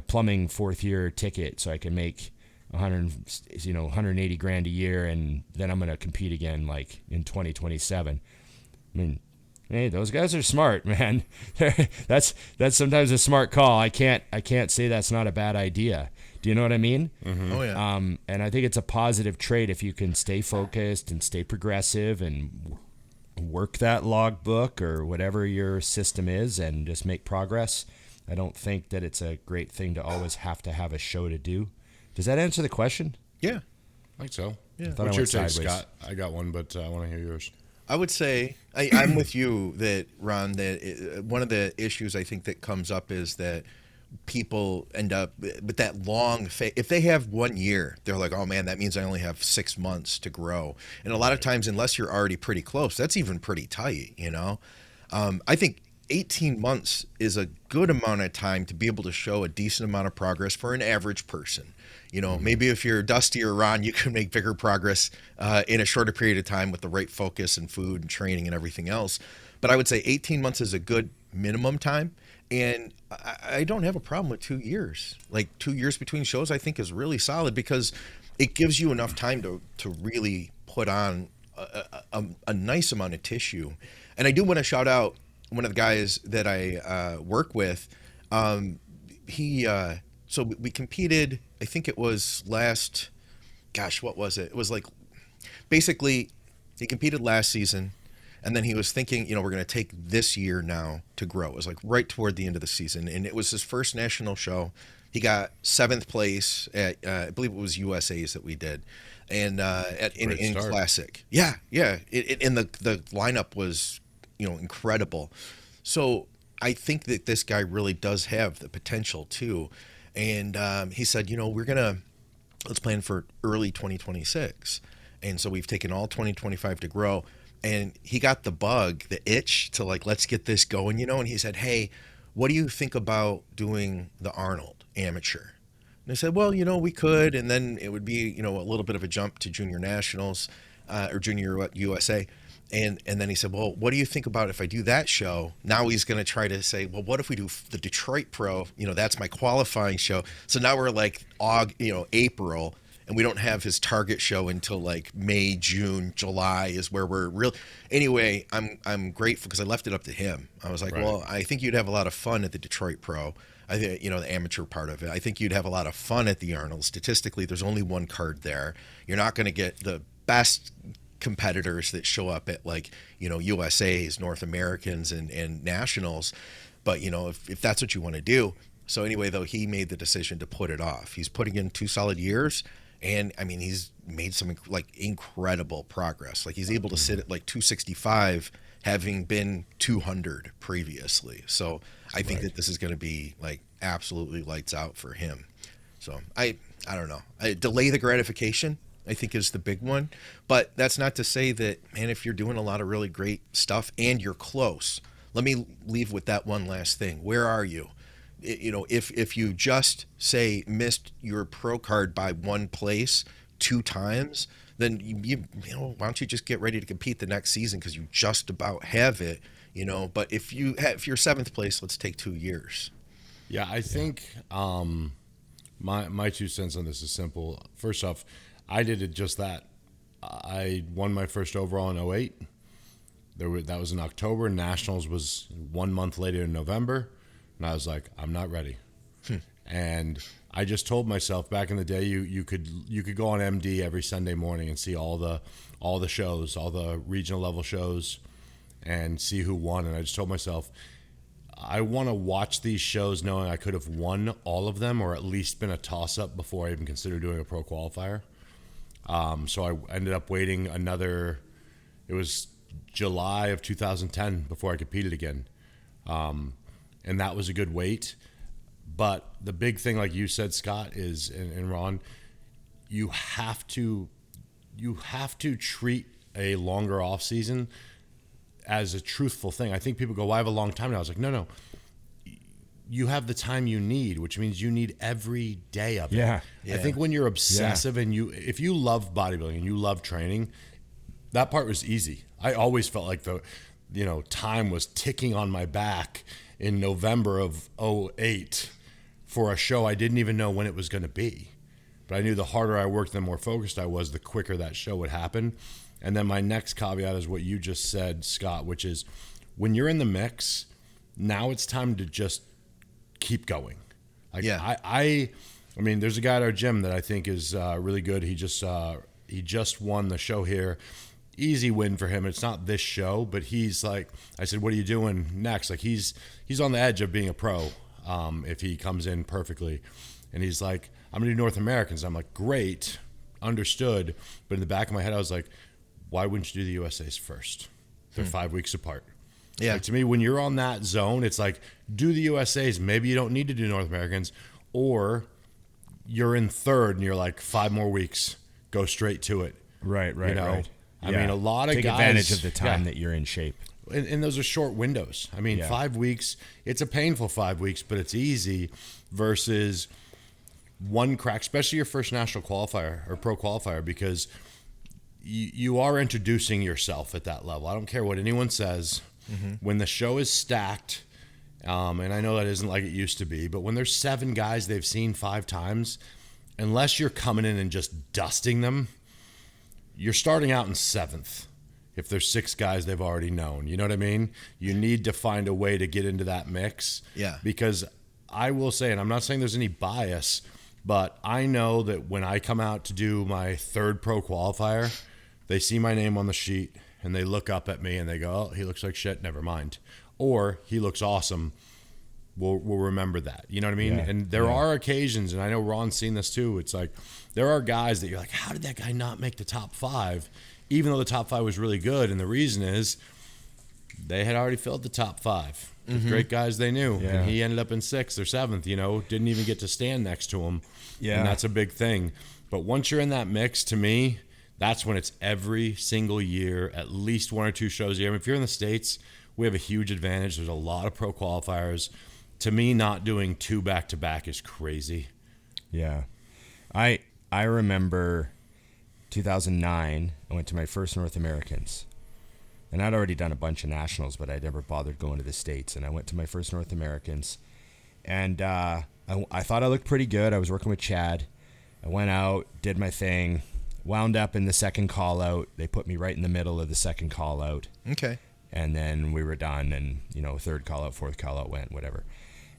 plumbing 4th year ticket so I can make 180 grand a year, and then I'm going to compete again like in 2027. I mean, hey, those guys are smart, man. That's sometimes a smart call. I can't say that's not a bad idea. Do you know what I mean? Mm-hmm. Oh yeah. And I think it's a positive trait if you can stay focused and stay progressive and work that logbook or whatever your system is and just make progress. I don't think that it's a great thing to always have a show to do. Does that answer the question? Yeah. I think so. Yeah. What's your take, Scott? I got one, but I want to hear yours. I would say I'm with you that, Ron, that one of the issues I think that comes up is that people end up with that long if they have 1 year, they're like, oh man, that means I only have 6 months to grow. And a lot of times, unless you're already pretty close, that's even pretty tight, you know? I think 18 months is a good amount of time to be able to show a decent amount of progress for an average person. You know, maybe if you're Dusty or Ron, you can make bigger progress in a shorter period of time with the right focus and food and training and everything else. But I would say 18 months is a good minimum time. And I don't have a problem with 2 years. Like 2 years between shows, I think is really solid because it gives you enough time to really put on a nice amount of tissue. And I do want to shout out one of the guys that I work with. So we competed, I think it was what was it? It was like, basically, he competed last season, and then he was thinking, you know, we're going to take this year now to grow. It was like right toward the end of the season, and it was his first national show. He got 7th place at, I believe it was USA's that we did, and in Classic. Yeah. And the lineup was, you know, incredible. So I think that this guy really does have the potential too. And he said, you know, let's plan for early 2026. And so we've taken all 2025 to grow. And he got the bug, the itch to like, let's get this going, you know. And he said, hey, what do you think about doing the Arnold amateur? And I said, well, you know, we could. And then it would be, you know, a little bit of a jump to junior nationals or junior USA. And then he said, well, what do you think about if I do that show? Now he's going to try to say, well, what if we do the Detroit Pro? You know, that's my qualifying show. So now we're like, April, and we don't have his target show until like May, June, July is where we're real. Anyway, I'm grateful because I left it up to him. I was like, right. Well, I think you'd have a lot of fun at the Detroit Pro. I think, you know, the amateur part of it. I think you'd have a lot of fun at the Arnold. Statistically, there's only one card there. You're not going to get the best competitors that show up at, like, you know, USA's, North Americans and nationals, but you know, if that's what you want to do. So anyway, though, he made the decision to put it off. He's putting in 2 solid years, And I mean, he's made some like incredible progress. Like he's able to sit at like 265, having been 200 previously. So I think that this is going to be like absolutely lights out for him. So I don't know. Delay the gratification, I think, is the big one. But that's not to say that, man, if you're doing a lot of really great stuff and you're close, let me leave with that one last thing. Where are you? You know, if you just say missed your pro card by one place 2 times, then you know, why don't you just get ready to compete the next season, because you just about have it, you know. But if you're 7th place, let's take 2 years. Yeah, I think my 2 cents on this is simple. First off, I did it just that. I won my first overall in 08. That was in October. Nationals was 1 month later in November. And I was like, I'm not ready. And I just told myself, back in the day, you could go on MD every Sunday morning and see all the shows, all the regional level shows, and see who won. And I just told myself, I want to watch these shows knowing I could have won all of them, or at least been a toss-up before I even considered doing a pro qualifier. So I ended up waiting it was July of 2010 before I competed again. And that was a good wait. But the big thing, like you said, Scott, is, and Ron, you have to treat a longer off season as a truthful thing. I think people go, well, I have a long time now. I was like, no. You have the time you need, which means you need every day of it. Yeah. I think when you're obsessive and if you love bodybuilding and you love training, that part was easy. I always felt like time was ticking on my back in November of 08 for a show I didn't even know when it was going to be. But I knew the harder I worked, the more focused I was, the quicker that show would happen. And then my next caveat is what you just said, Scott, which is when you're in the mix, now it's time to just keep going. I mean, there's a guy at our gym that I think is really good. He just won the show here. Easy win for him. It's not this show, but he's like, I said, what are you doing next? Like he's on the edge of being a pro if he comes in perfectly. And he's like, I'm going to do North Americans. I'm like, great, understood. But in the back of my head, I was like, why wouldn't you do the USAs first? They're 5 weeks apart. Yeah. Like, to me, when you're on that zone, it's like, do the USAs. Maybe you don't need to do North Americans. Or you're in 3rd and you're like, 5 more weeks, go straight to it. Right. I mean, a lot of take guys... Take advantage of the time that you're in shape. And those are short windows. I mean, 5 weeks, it's a painful 5 weeks, but it's easy versus one crack, especially your first national qualifier or pro qualifier, because you are introducing yourself at that level. I don't care what anyone says. When the show is stacked, and I know that isn't like it used to be, but when there's 7 guys they've seen 5 times, unless you're coming in and just dusting them, you're starting out in 7th. If there's 6 guys they've already known, you know what I mean? You need to find a way to get into that mix. Yeah. Because I will say, and I'm not saying there's any bias, but I know that when I come out to do my 3rd pro qualifier, they see my name on the sheet and they look up at me and they go, oh, he looks like shit, never mind. Or he looks awesome. We'll remember that. You know what I mean? Yeah. And there are occasions, and I know Ron's seen this too, it's like there are guys that you're like, how did that guy not make the top 5? Even though the top 5 was really good. And the reason is they had already filled the top 5 with great guys they knew. Yeah. And he ended up in 6th or 7th, didn't even get to stand next to him. Yeah. And that's a big thing. But once you're in that mix, to me, that's when it's every single year, at least 1 or 2 shows a year. I mean, if you're in the States, we have a huge advantage. There's a lot of pro qualifiers. To me, not doing 2 back-to-back is crazy. Yeah. I remember 2009, I went to my first North Americans. And I'd already done a bunch of nationals, but I'd never bothered going to the States. And I went to my first North Americans. And I thought I looked pretty good. I was working with Chad. I went out, did my thing, wound up in the second call-out. They put me right in the middle of the second call-out. Okay. And then we were done, and, 3rd call-out, 4th call-out went, whatever.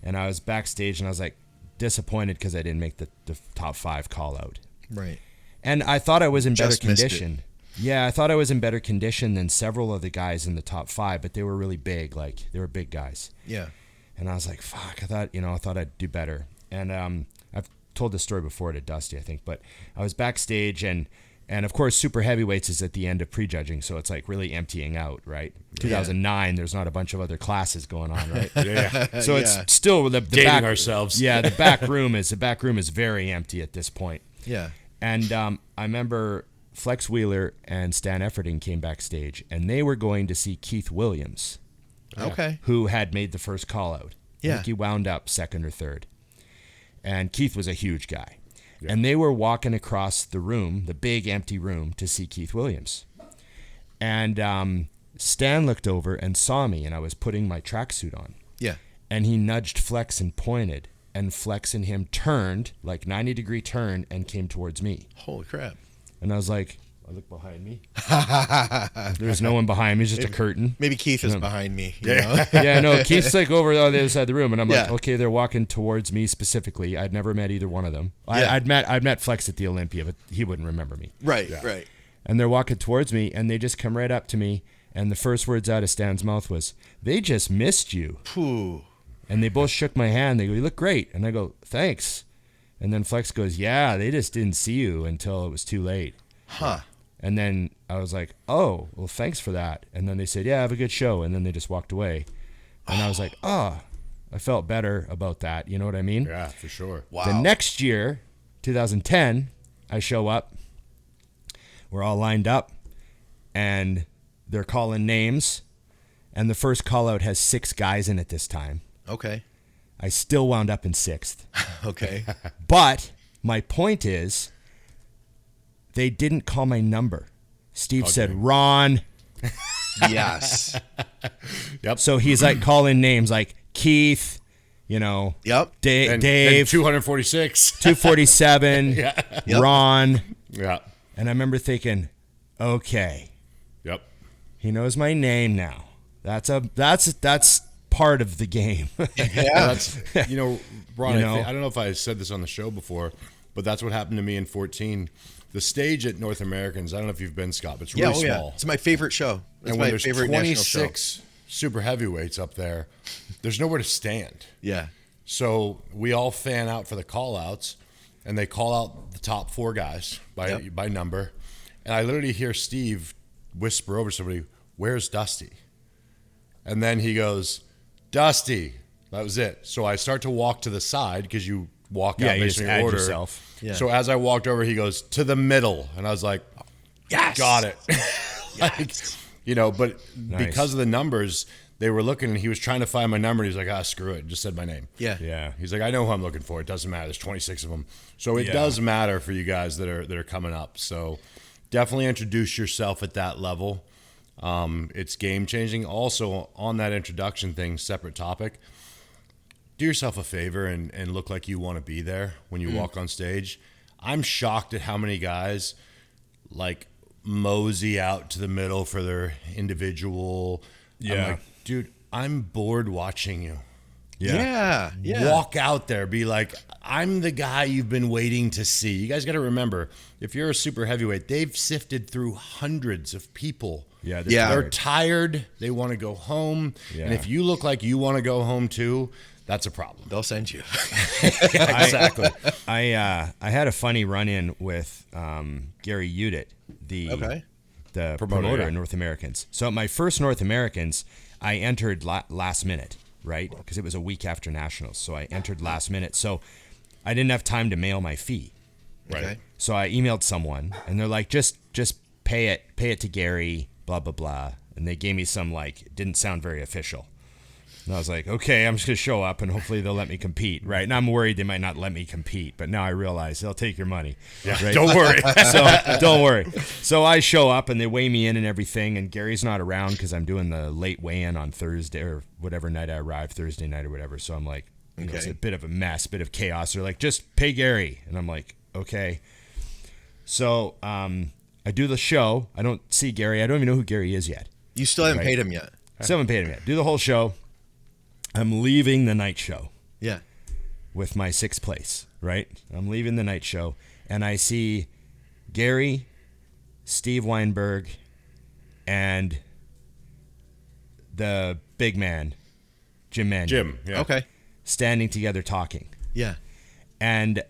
And I was backstage, and I was, like, disappointed because I didn't make the top 5 call-out. Right. And I thought I was in better condition. Yeah, I thought I was in better condition than several of the guys in the top 5, but they were really big. Like, they were big guys. Yeah. And I was like, fuck, I thought I'd do better. And I've told this story before to Dusty, I think, but I was backstage and of course super heavyweights is at the end of prejudging, so it's like really emptying out, right? 2009, there's not a bunch of other classes going on, right? Yeah. So it's still the Dating back ourselves. Yeah, the back room is very empty at this point. Yeah. And I remember Flex Wheeler and Stan Efferding came backstage, and they were going to see Keith Williams, Okay. who had made the first call out. Yeah. I think he wound up second or third. And Keith was a huge guy. Yeah. And they were walking across the room, the big empty room, to see Keith Williams. And Stan looked over and saw me, and I was putting my tracksuit on. Yeah. And he nudged Flex and pointed, and Flex and him turned, like 90-degree turn, and came towards me. Holy crap. And I was like, I look behind me. There's no one behind me, just a curtain. Maybe Keith is behind me. You know? Yeah, no, Keith's like over on the other side of the room, and I'm like, Yeah. okay, they're walking towards me specifically. I'd never met either one of them. Yeah. I'd met Flex at the Olympia, but he wouldn't remember me. Right, right. And they're walking towards me, and they just come right up to me, and the first words out of Stan's mouth was, "They just missed you." Phew. And they both shook my hand. They go, "You look great." And I go, "Thanks." And then Flex goes, "Yeah, they just didn't see you until it was too late." Huh. And then I was like, "Oh, well, thanks for that." And then they said, "Yeah, have a good show." And then they just walked away. And I was like, "Oh, I felt better about that." You know what I mean? Yeah, for sure. Wow. The next year, 2010, I show up. We're all lined up, and they're calling names. And the first call out has 6 guys in it this time. Okay. I still wound up in 6th. Okay. But my point is, they didn't call my number. Steve said, "Ron." Yes. Yep. So he's like calling names like Keith, you know, Yep. And Dave, 246. 247, Yep. Ron. Yeah. And I remember thinking, okay, Yep. he knows my name now. That's part of the game. Yeah. That's, Ron, You know? I don't know if I said this on the show before, but that's what happened to me in 14. The stage at North Americans, I don't know if you've been, Scott, but it's really small. It's my favorite show. It's And my when there's favorite national show. 26 super heavyweights up there, there's nowhere to stand. Yeah. So we all fan out for the call outs, and they call out the top 4 guys by number. And I literally hear Steve whisper over somebody, "Where's Dusty?" And then he goes, "Dusty." That was it. So I start to walk to the side because you walk out you based just on your add order. yourself. Yeah. So as I walked over, he goes, "To the middle." And I was like, Yes. got it. But Nice. because of the numbers, they were looking, and he was trying to find my number. And he's like, screw it. Just said my name. Yeah. Yeah. He's like, "I know who I'm looking for. It doesn't matter. There's 26 of them." So it Yeah. does matter for you guys that are coming up. So definitely introduce yourself at that level. It's game changing. Also, on that introduction thing, separate topic, do yourself a favor and look like you want to be there when you walk on stage. I'm shocked at how many guys like mosey out to the middle for their individual. Yeah. I'm like, dude, I'm bored watching you. Yeah. Yeah. Walk out there, be like, "I'm the guy you've been waiting to see." You guys got to remember, if you're a super heavyweight, they've sifted through hundreds of people. Yeah. They're tired. They want to go home. Yeah. And if you look like you want to go home too, that's a problem. They'll send you. Exactly. I had a funny run-in with Gary Udit, the promoter yeah. in North Americans. So at my first North Americans, I entered last minute, right? Because it was a week after Nationals. So I entered last minute. So I didn't have time to mail my fee. Right. Okay. So I emailed someone, and they're like, just pay it to Gary, blah, blah, blah. And they gave me some, it didn't sound very official. And I was like, okay, I'm just going to show up, and hopefully they'll let me compete, right? And I'm worried they might not let me compete, but now I realize they'll take your money. Yeah. Right? Don't worry. So don't worry. So I show up, and they weigh me in and everything, and Gary's not around because I'm doing the late weigh-in on Thursday or whatever night I arrive, Thursday night or whatever. So I'm like, it's a bit of a mess, bit of chaos. They're like, just pay Gary. And I'm like, okay. So I do the show. I don't see Gary. I don't even know who Gary is yet. You still haven't Right. paid him yet. Still haven't paid him yet. Do the whole show. I'm leaving the night show Yeah. with my 6th place, right? I'm leaving the night show, and I see Gary, Steve Weinberg, and the big man, Jim Mannion, Jim. Yeah. Okay. standing together talking. Yeah. And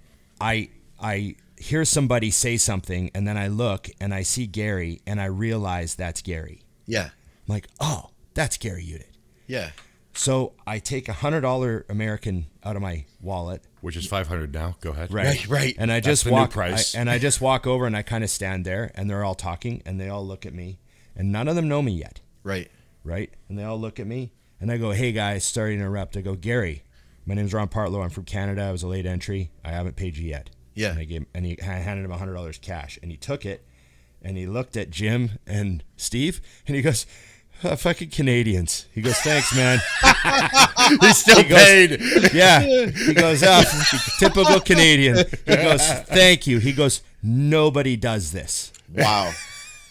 I hear somebody say something, and then I look and I see Gary, and I realize that's Gary. Yeah. I'm like, oh, that's Gary Udit. Yeah. So I take $100 American out of my wallet, Which is $500 now. Go ahead. Right. and I That's just the new walk, price. and I just walk over, and I kind of stand there, and they're all talking, and they all look at me, and none of them know me yet, Right. and they all look at me, and I go, hey guys, sorry to interrupt. I go, Gary, my name's Ron Partlow. I'm from Canada. I was a late entry. I haven't paid you yet. Yeah. And I handed him $100 cash, and he took it, and he looked at Jim and Steve, and he goes, fucking Canadians. He goes, thanks, man. He's still paid. Yeah. He goes, typical Canadian. He goes, thank you. He goes, nobody does this. Wow.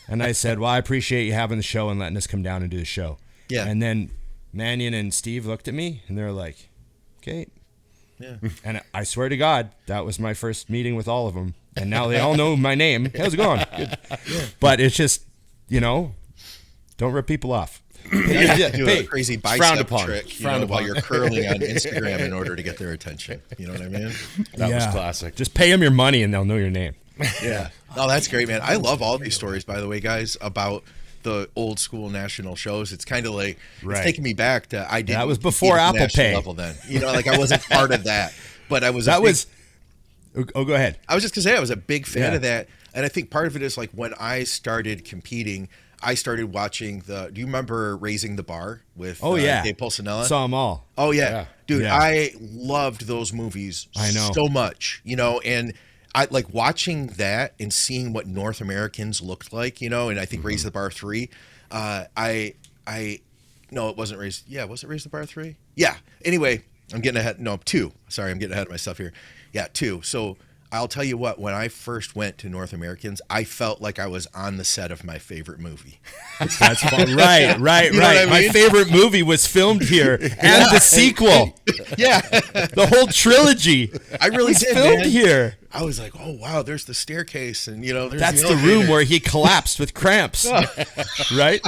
And I said, well, I appreciate you having the show and letting us come down and do the show. Yeah. And then Mannion and Steve looked at me, and they're like, okay. Yeah. And I swear to God, that was my first meeting with all of them. And now they all know my name. How's it going? Good. But it's just, don't rip people off. Do a crazy bicep trick while you're curling on Instagram in order to get their attention. You know what I mean? That was classic. Just pay them your money and they'll know your name. Yeah. Oh, that's great, man. I love all these stories, by the way, guys, about the old school national shows. It's kind of like it's taking me back to I did. That was before Apple Pay level then. I wasn't part of that, but I was. Oh, go ahead. I was just gonna say I was a big fan of that, and I think part of it is like when I started competing, I started watching do you remember Raising the Bar with Dave Pulcinella? Saw them all. Oh yeah. Dude, Yeah. I loved those movies so much, and I like watching that and seeing what North Americans looked like, and I think Raise the Bar 3. No, it wasn't Raise. Yeah, was it Raise the Bar 3? Yeah. Anyway, I'm getting ahead. No, 2. Sorry, I'm getting ahead of myself here. Yeah, 2. So I'll tell you what, when I first went to North Americans, I felt like I was on the set of my favorite movie. That's fun. Right. You know what I mean? My favorite movie was filmed here, and the sequel. Yeah. The whole trilogy. I really was did, filmed man. here. I was like, oh, wow, there's the staircase. And, there's That's the elevator. room where he collapsed with cramps. Right?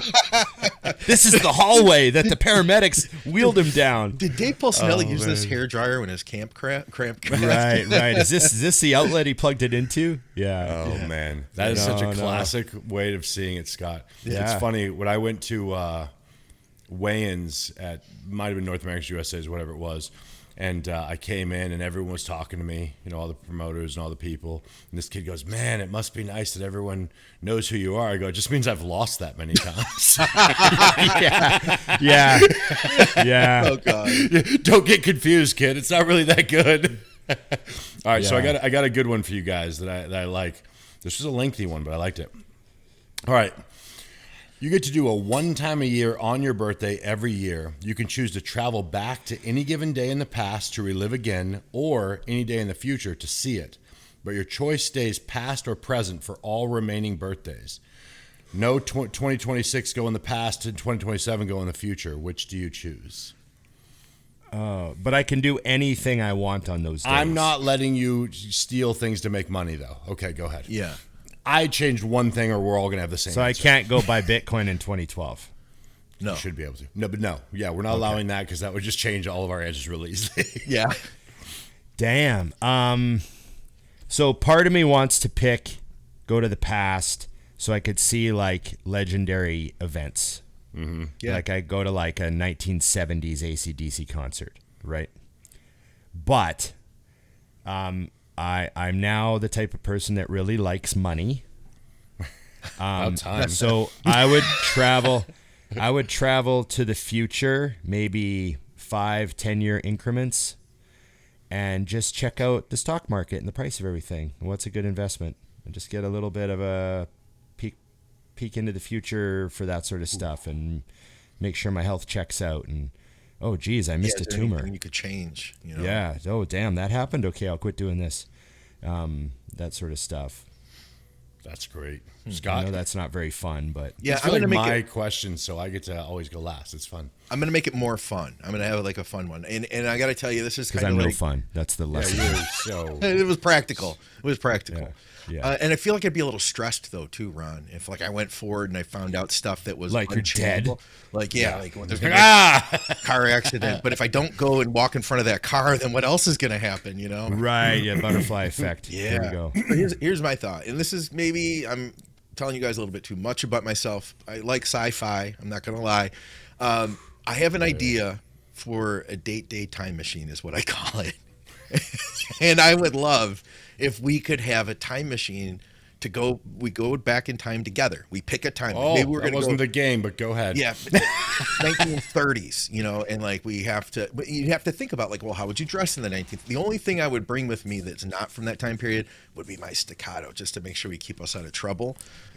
This is the hallway that the paramedics wheeled him down. Did Dave Pulcinella use this hairdryer when his cramp? Right. Is this the outlet he plugged it into? Yeah. Oh, man. That is such a classic way of seeing it, Scott. Yeah. It's funny. When I went to weigh-ins might have been North America's USA's, whatever it was, and I came in and everyone was talking to me, all the promoters and all the people. And this kid goes, man, it must be nice that everyone knows who you are. I go, it just means I've lost that many times. Yeah. Oh, God. Don't get confused, kid. It's not really that good. All right, so I got a good one for you guys that I like. This was a lengthy one, but I liked it. All right. You get to do a one time a year on your birthday every year. You can choose to travel back to any given day in the past to relive again, or any day in the future to see it. But your choice stays past or present for all remaining birthdays. No 2026 go in the past and 2027 go in the future. Which do you choose? But I can do anything I want on those days. I'm not letting you steal things to make money, though. Okay, go ahead. Yeah. I changed one thing, or we're all going to have the same So answer. I can't go buy Bitcoin in 2012. No. You should be able to. No, but no. Yeah, we're not allowing that because that would just change all of our answers really easily. Yeah. Damn. So part of me wants to go to the past so I could see like legendary events. Mm-hmm. Yeah. Like I go to like a 1970s AC/DC concert, right? But I'm now the type of person that really likes money. About time. So I would travel to the future, maybe 5-10 year increments, and just check out the stock market and the price of everything. And what's a good investment? And just get a little bit of a peek into the future for that sort of stuff, and make sure my health checks out. And oh geez, I missed a tumor. You could change. Yeah. Oh damn, that happened. Okay, I'll quit doing this. That sort of stuff. That's great. I Scott? know that's not very fun, but Yeah, it's I'm like gonna make my it. question, so I get to always go last. It's fun. I'm gonna make it more fun. I'm gonna have like a fun one, and I got to tell you, this is Because kind I'm of no like, fun. That's the lesson. So it was practical. It was practical. Yeah. And I feel like I'd be a little stressed though too, Ron. If like I went forward and I found out stuff that was Like you're dead. unchangeable. Like like when there's gonna be a car accident. But if I don't go and walk in front of that car, then what else is gonna happen? You know? Right. Yeah. Butterfly effect. Yeah. There we go. But here's my thought, and this is maybe I'm telling you guys a little bit too much about myself. I like sci-fi. I'm not gonna lie. I have an idea for a date day time machine, is what I call it. And I would love if we could have a time machine to go. We go back in time together. We pick a time. Oh, Maybe we're that gonna wasn't go, the game, but go ahead. yeah, 1930s, and like we have to, but you have to think about like, well, how would you dress in the 19th? The only thing I would bring with me that's not from that time period would be my staccato, just to make sure we keep us out of trouble.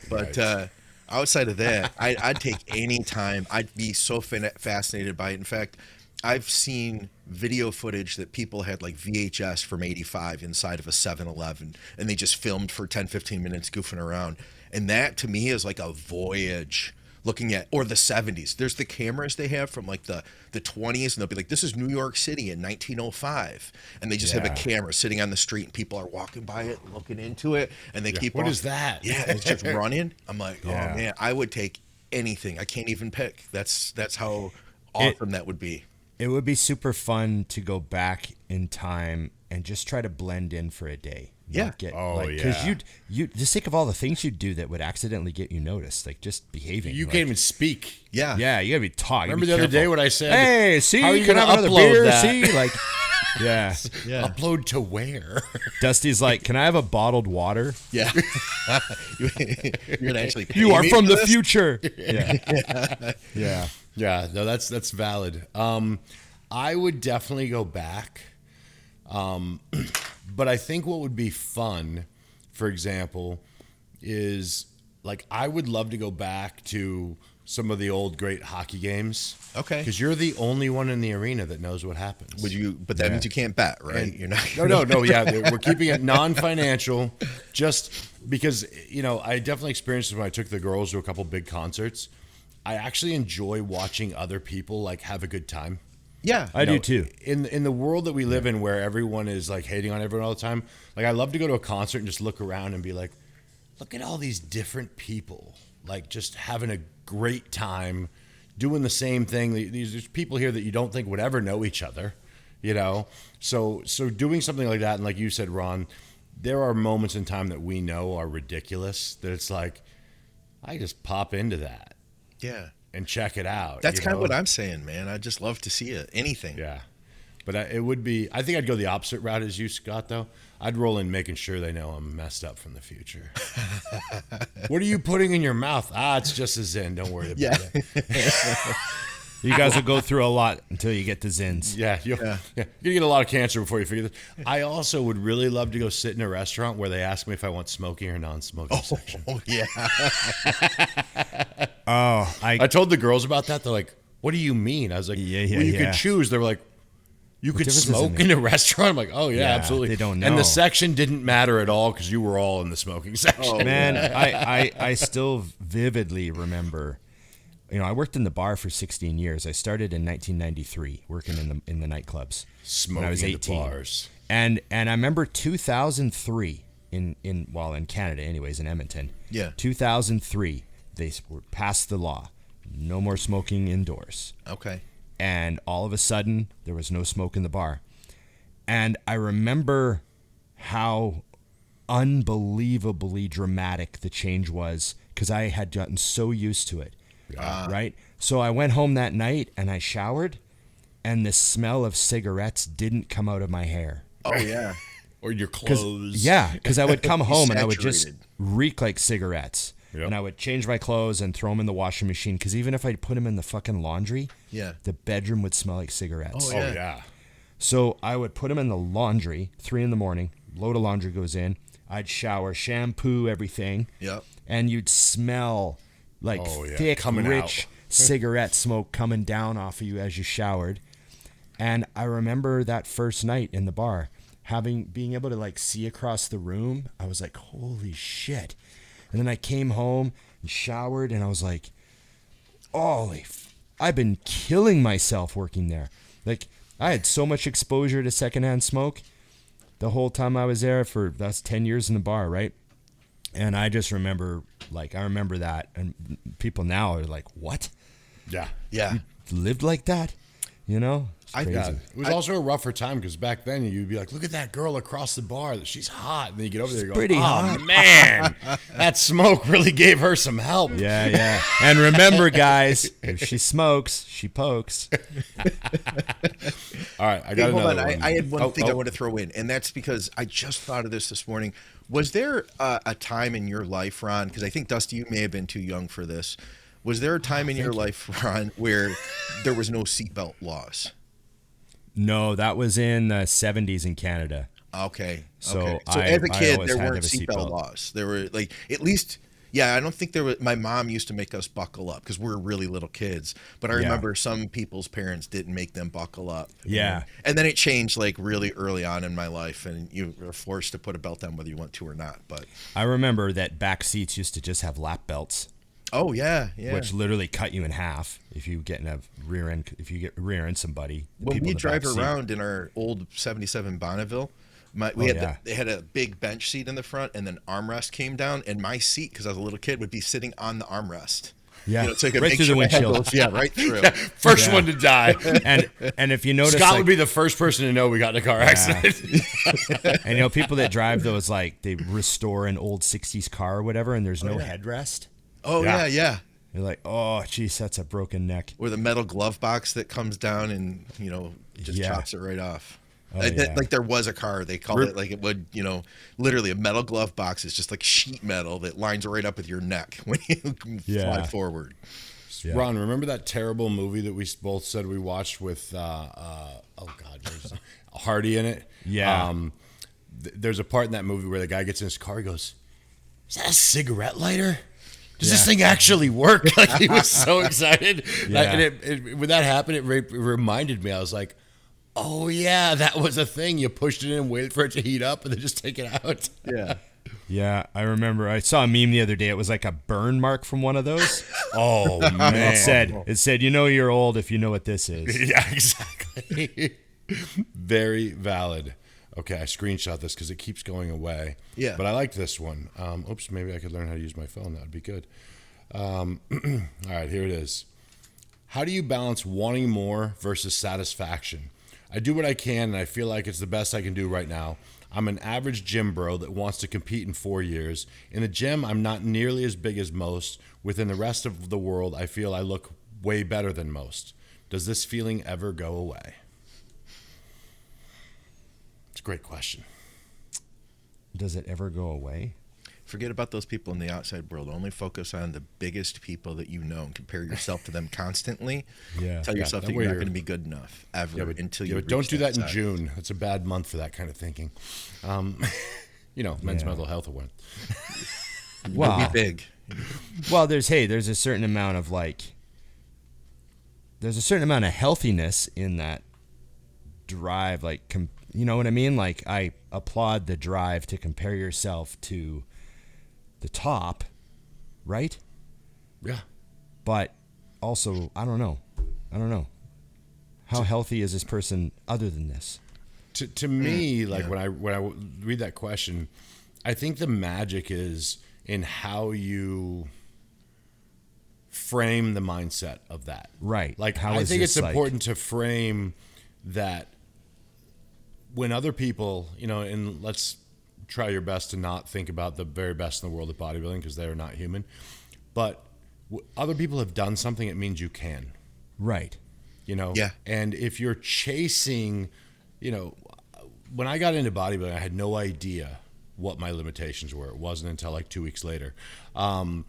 But outside of that, I'd take any time. I'd be so fascinated by it. In fact, I've seen video footage that people had like VHS from 85 inside of a 7-Eleven, and they just filmed for 10, 15 minutes goofing around. And that to me is like a voyage looking at, or the 70s. There's the cameras they have from like the 20s, and they'll be like, this is New York City in 1905. And they just have a camera sitting on the street, and people are walking by it, looking into it, and they keep What on. is that? Yeah, it's just running. I'm like, oh man, I would take anything. I can't even pick. That's how awesome that would be. It would be super fun to go back in time and just try to blend in for a day. Yeah. Because you just think of all the things you'd do that would accidentally get you noticed, like just behaving. You can't even speak. Yeah. Yeah, you gotta be taught. Remember the other day when I said, "Hey, see, how are you can I gonna have another upload beer?" that? See, like, yeah. Upload to where? Dusty's like, "Can I have a bottled water?" Yeah. You're gonna actually pay You are me from for the this? future. Yeah. Yeah. Yeah, no, that's valid. I would definitely go back. But I think what would be fun, for example, is like I would love to go back to some of the old great hockey games. Okay. Because you're the only one in the arena that knows what happens. Would you? But that means you can't bet, right? You're not. No. Yeah, we're keeping it non-financial, just because I definitely experienced it when I took the girls to a couple big concerts. I actually enjoy watching other people like have a good time. Yeah, I do too. In the world that we live in, where everyone is like hating on everyone all the time, like I love to go to a concert and just look around and be like, look at all these different people, like just having a great time, doing the same thing. There's people here that you don't think would ever know each other, So doing something like that, and like you said, Ron, there are moments in time that we know are ridiculous. That it's like, I just pop into that. Yeah. And check it out. That's kind of what I'm saying, man. I'd just love to see it. Anything. Yeah. But it would be, I think I'd go the opposite route as you, Scott, though. I'd roll in making sure they know I'm messed up from the future. What are you putting in your mouth? It's just a Zen. Don't worry about it. You guys will go through a lot until you get to Zins. Yeah. You're going to get a lot of cancer before you figure this. I also would really love to go sit in a restaurant where they ask me if I want smoking or non-smoking section. Oh, yeah. I told the girls about that. They're like, what do you mean? I was like, you could choose. They were like, you could smoke in a restaurant? I'm like, oh, yeah, absolutely. They don't know. And the section didn't matter at all because you were all in the smoking section. Oh, man, I still vividly remember, I worked in the bar for 16 years. I started in 1993 working in the nightclubs Smoking when I was 18. in the bars. And I remember 2003 in Canada anyways, in Edmonton. Yeah. 2003, they passed the law. No more smoking indoors. Okay. And all of a sudden, there was no smoke in the bar. And I remember how unbelievably dramatic the change was because I had gotten so used to it. Right? So I went home that night and I showered, and the smell of cigarettes didn't come out of my hair. Oh, yeah. Or your clothes. Because I would come home and I would just Saturated. reek like cigarettes. Yep. And I would change my clothes and throw them in the washing machine because even if I put them in the fucking laundry, the bedroom would smell like cigarettes. Oh, Oh, yeah. So I would put them in the laundry, 3 a.m, load of laundry goes in. I'd shower, shampoo, everything. Yep. And you'd smell like thick, coming rich out. cigarette smoke coming down off of you as you showered. And I remember that first night in the bar, being able to like see across the room. I was like, holy shit. And then I came home and showered, and I was like, holy I've been killing myself working there. Like, I had so much exposure to secondhand smoke the whole time I was there that's 10 years in the bar, right? And I just remember, I remember that. And people now are like, what? Yeah. Yeah. You lived like that? You know? It's crazy. It was also a rougher time because back then you'd be like, look at that girl across the bar. She's hot. And then you get over there and go, pretty oh, hot. man, that smoke really gave her some help. Yeah. And remember, guys, if she smokes, she pokes. All right, I got hold another on. one. I had one thing I want to throw in, and that's because I just thought of this morning. Was there a time in your life, Ron, because I think, Dusty, you may have been too young for this. Was there a time in your life, Ron, where there was no seatbelt laws? No, that was in the 70s in Canada. Okay. So as a I kid, always there had to weren't have a seatbelt seatbelt. laws. There were at least, I don't think there was. My mom used to make us buckle up because we were really little kids. But I remember some people's parents didn't make them buckle up. Yeah. And then it changed really early on in my life, and you were forced to put a belt on whether you want to or not. But I remember that back seats used to just have lap belts. oh yeah. Which literally cut you in half if you get in a rear end. If you get rear end somebody, When we in the drive back seat. around in our old '77 Bonneville, they had a big bench seat in the front, and then armrest came down, and my seat, because I was a little kid, would be sitting on the armrest. Yeah, So I could right make through sure the I had windshield. those- right through. First one to die. And if you notice, Scott would be the first person to know we got in a car accident. and people that drive those, they restore an old '60s car or whatever, and there's no headrest. Oh Yeah. yeah. You're like, oh, geez, that's a broken neck. Or the metal glove box that comes down and just chops it right off. Oh, yeah. Like there was a car, they called it like it would, literally a metal glove box is just like sheet metal that lines right up with your neck when you fly forward. Yeah. Ron, remember that terrible movie that we both said we watched with, there's Hardy in it? Yeah. There's a part in that movie where the guy gets in his car, he goes, is that a cigarette lighter? Does this thing actually work? Like, he was so excited. Yeah. And when that happened, it reminded me. I was like, oh, yeah, that was a thing. You pushed it in, waited for it to heat up, and then just take it out. Yeah. Yeah, I remember. I saw a meme the other day. It was like a burn mark from one of those. Oh, And man. it said, you're old if you know what this is. Yeah, exactly. Very valid. Okay, I screenshot this because it keeps going away. Yeah. But I liked this one. Oops, maybe I could learn how to use my phone. That would be good. All right, here it is. How do you balance wanting more versus satisfaction? I do what I can, and I feel like it's the best I can do right now. I'm an average gym bro that wants to compete in 4 years. In the gym, I'm not nearly as big as most. Within the rest of the world, I feel I look way better than most. Does this feeling ever go away? It's a great question. Does it ever go away? Forget about those people in the outside world. Only focus on the biggest people that you know and compare yourself to them constantly. Yeah. Tell yourself that that way you're not you're- going to be good enough ever until you but reach don't do that in side. June. It's a bad month for that kind of thinking. Men's mental health awareness. You'll be big. Well, there's a certain amount of there's a certain amount of healthiness in that drive. You know what I mean? I applaud the drive to compare yourself to the top, right? Yeah. But also, I don't know. How healthy is this person other than this? To me, when I read that question, I think the magic is in how you frame the mindset of that. Right. How I is think this it's important to frame that when other people, and let's try your best to not think about the very best in the world of bodybuilding because they are not human, but other people have done something, it means you can. Right. Yeah. And if you're chasing, when I got into bodybuilding, I had no idea what my limitations were. It wasn't until 2 weeks later. But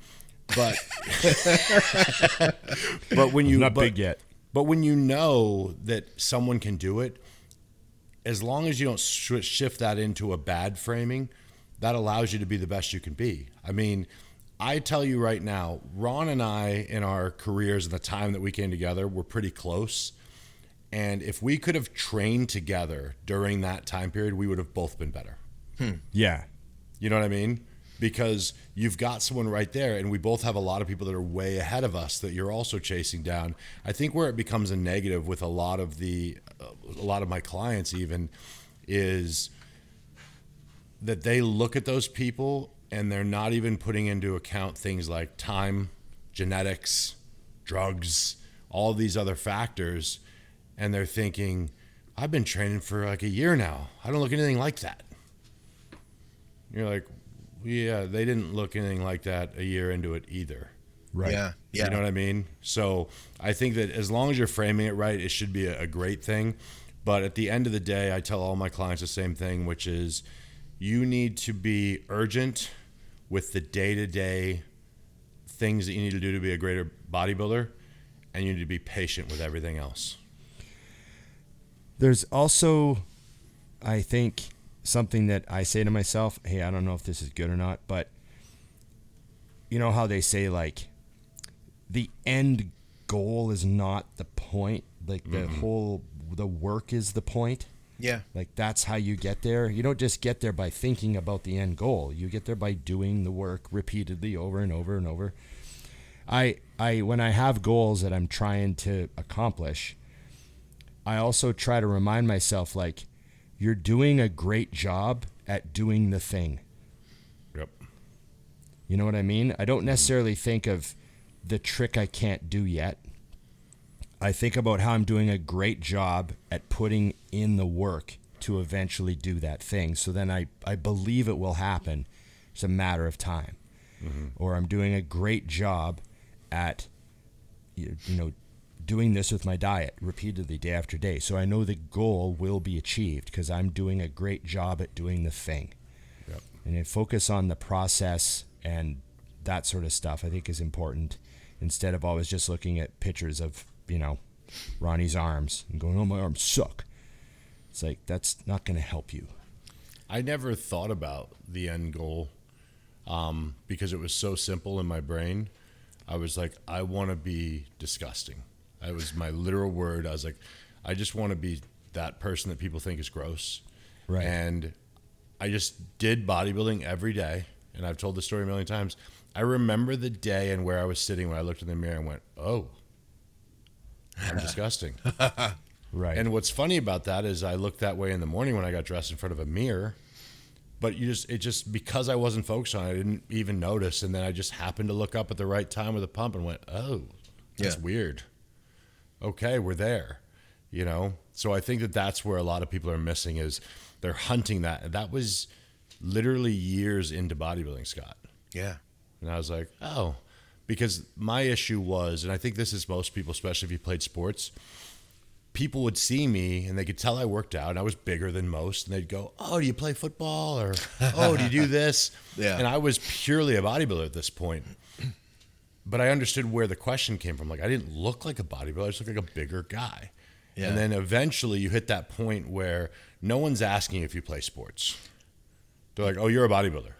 when you Not big yet. But when you know that someone can do it, as long as you don't shift that into a bad framing, that allows you to be the best you can be. I mean, I tell you right now, Ron and I, in our careers and the time that we came together, were pretty close. And if we could have trained together during that time period, we would have both been better. Yeah. You know what I mean? because you've got someone right there, and we both have a lot of people that are way ahead of us that you're also chasing down. I think where it becomes a negative with a lot of my clients even is that they look at those people and they're not even putting into account things like time, genetics, drugs, all these other factors, and they're thinking, I've been training for like a year now. I don't look anything like that. You're like, yeah, they didn't look anything like that a year into it either. Right. Yeah. You know what I mean? So I think that as long as you're framing it right, it should be a great thing. But at the end of the day, I tell all my clients the same thing, which is you need to be urgent with the day-to-day things that you need to do to be a greater bodybuilder, and you need to be patient with everything else. There's also, I think, something that I say to myself, hey, I don't know if this is good or not, but you know how they say, like, the end goal is not the point, like the work is the point. Yeah. Like, that's how you get there. You don't just get there by thinking about the end goal. You get there by doing the work repeatedly over and over and over. I when I have goals that I'm trying to accomplish, I also try to remind myself, like, you're doing a great job at doing the thing. Yep. You know what I mean? I don't necessarily think of the trick I can't do yet. I think about how I'm doing a great job at putting in the work to eventually do that thing. So then I believe it will happen. It's a matter of time. Or I'm doing a great job at, you know, doing this with my diet repeatedly day after day. So I know the goal will be achieved because I'm doing a great job at doing the thing. Yep. And then focus on the process and that sort of stuff, I think, is important, instead of always just looking at pictures of, you know, Ronnie's arms and going, oh, my arms suck. It's like, that's not going to help you. I never thought about the end goal because it was so simple in my brain. I was like, I want to be disgusting. That was my literal word. I was like, I just want to be that person that people think is gross. Right. And I just did bodybuilding every day. And I've told the story a million times. I remember the day and where I was sitting when I looked in the mirror and went, oh, I'm disgusting. Right. And what's funny about that is I looked that way in the morning when I got dressed in front of a mirror. But it just because I wasn't focused on it, I didn't even notice. And then I just happened to look up at the right time with a pump and went, oh, that's weird. Okay, we're there, you know? So I think that that's where a lot of people are missing, is they're hunting that. And that was literally years into bodybuilding, Scott. Yeah. And I was like, oh, because my issue was, and I think this is most people, especially if you played sports, people would see me and they could tell I worked out and I was bigger than most, and they'd go, oh, do you play football? Or, oh, do you do this? Yeah. And I was purely a bodybuilder at this point. But I understood where the question came from. Like, I didn't look like a bodybuilder. I just looked like a bigger guy. Yeah. And then eventually you hit that point where no one's asking if you play sports. They're like, oh, you're a bodybuilder.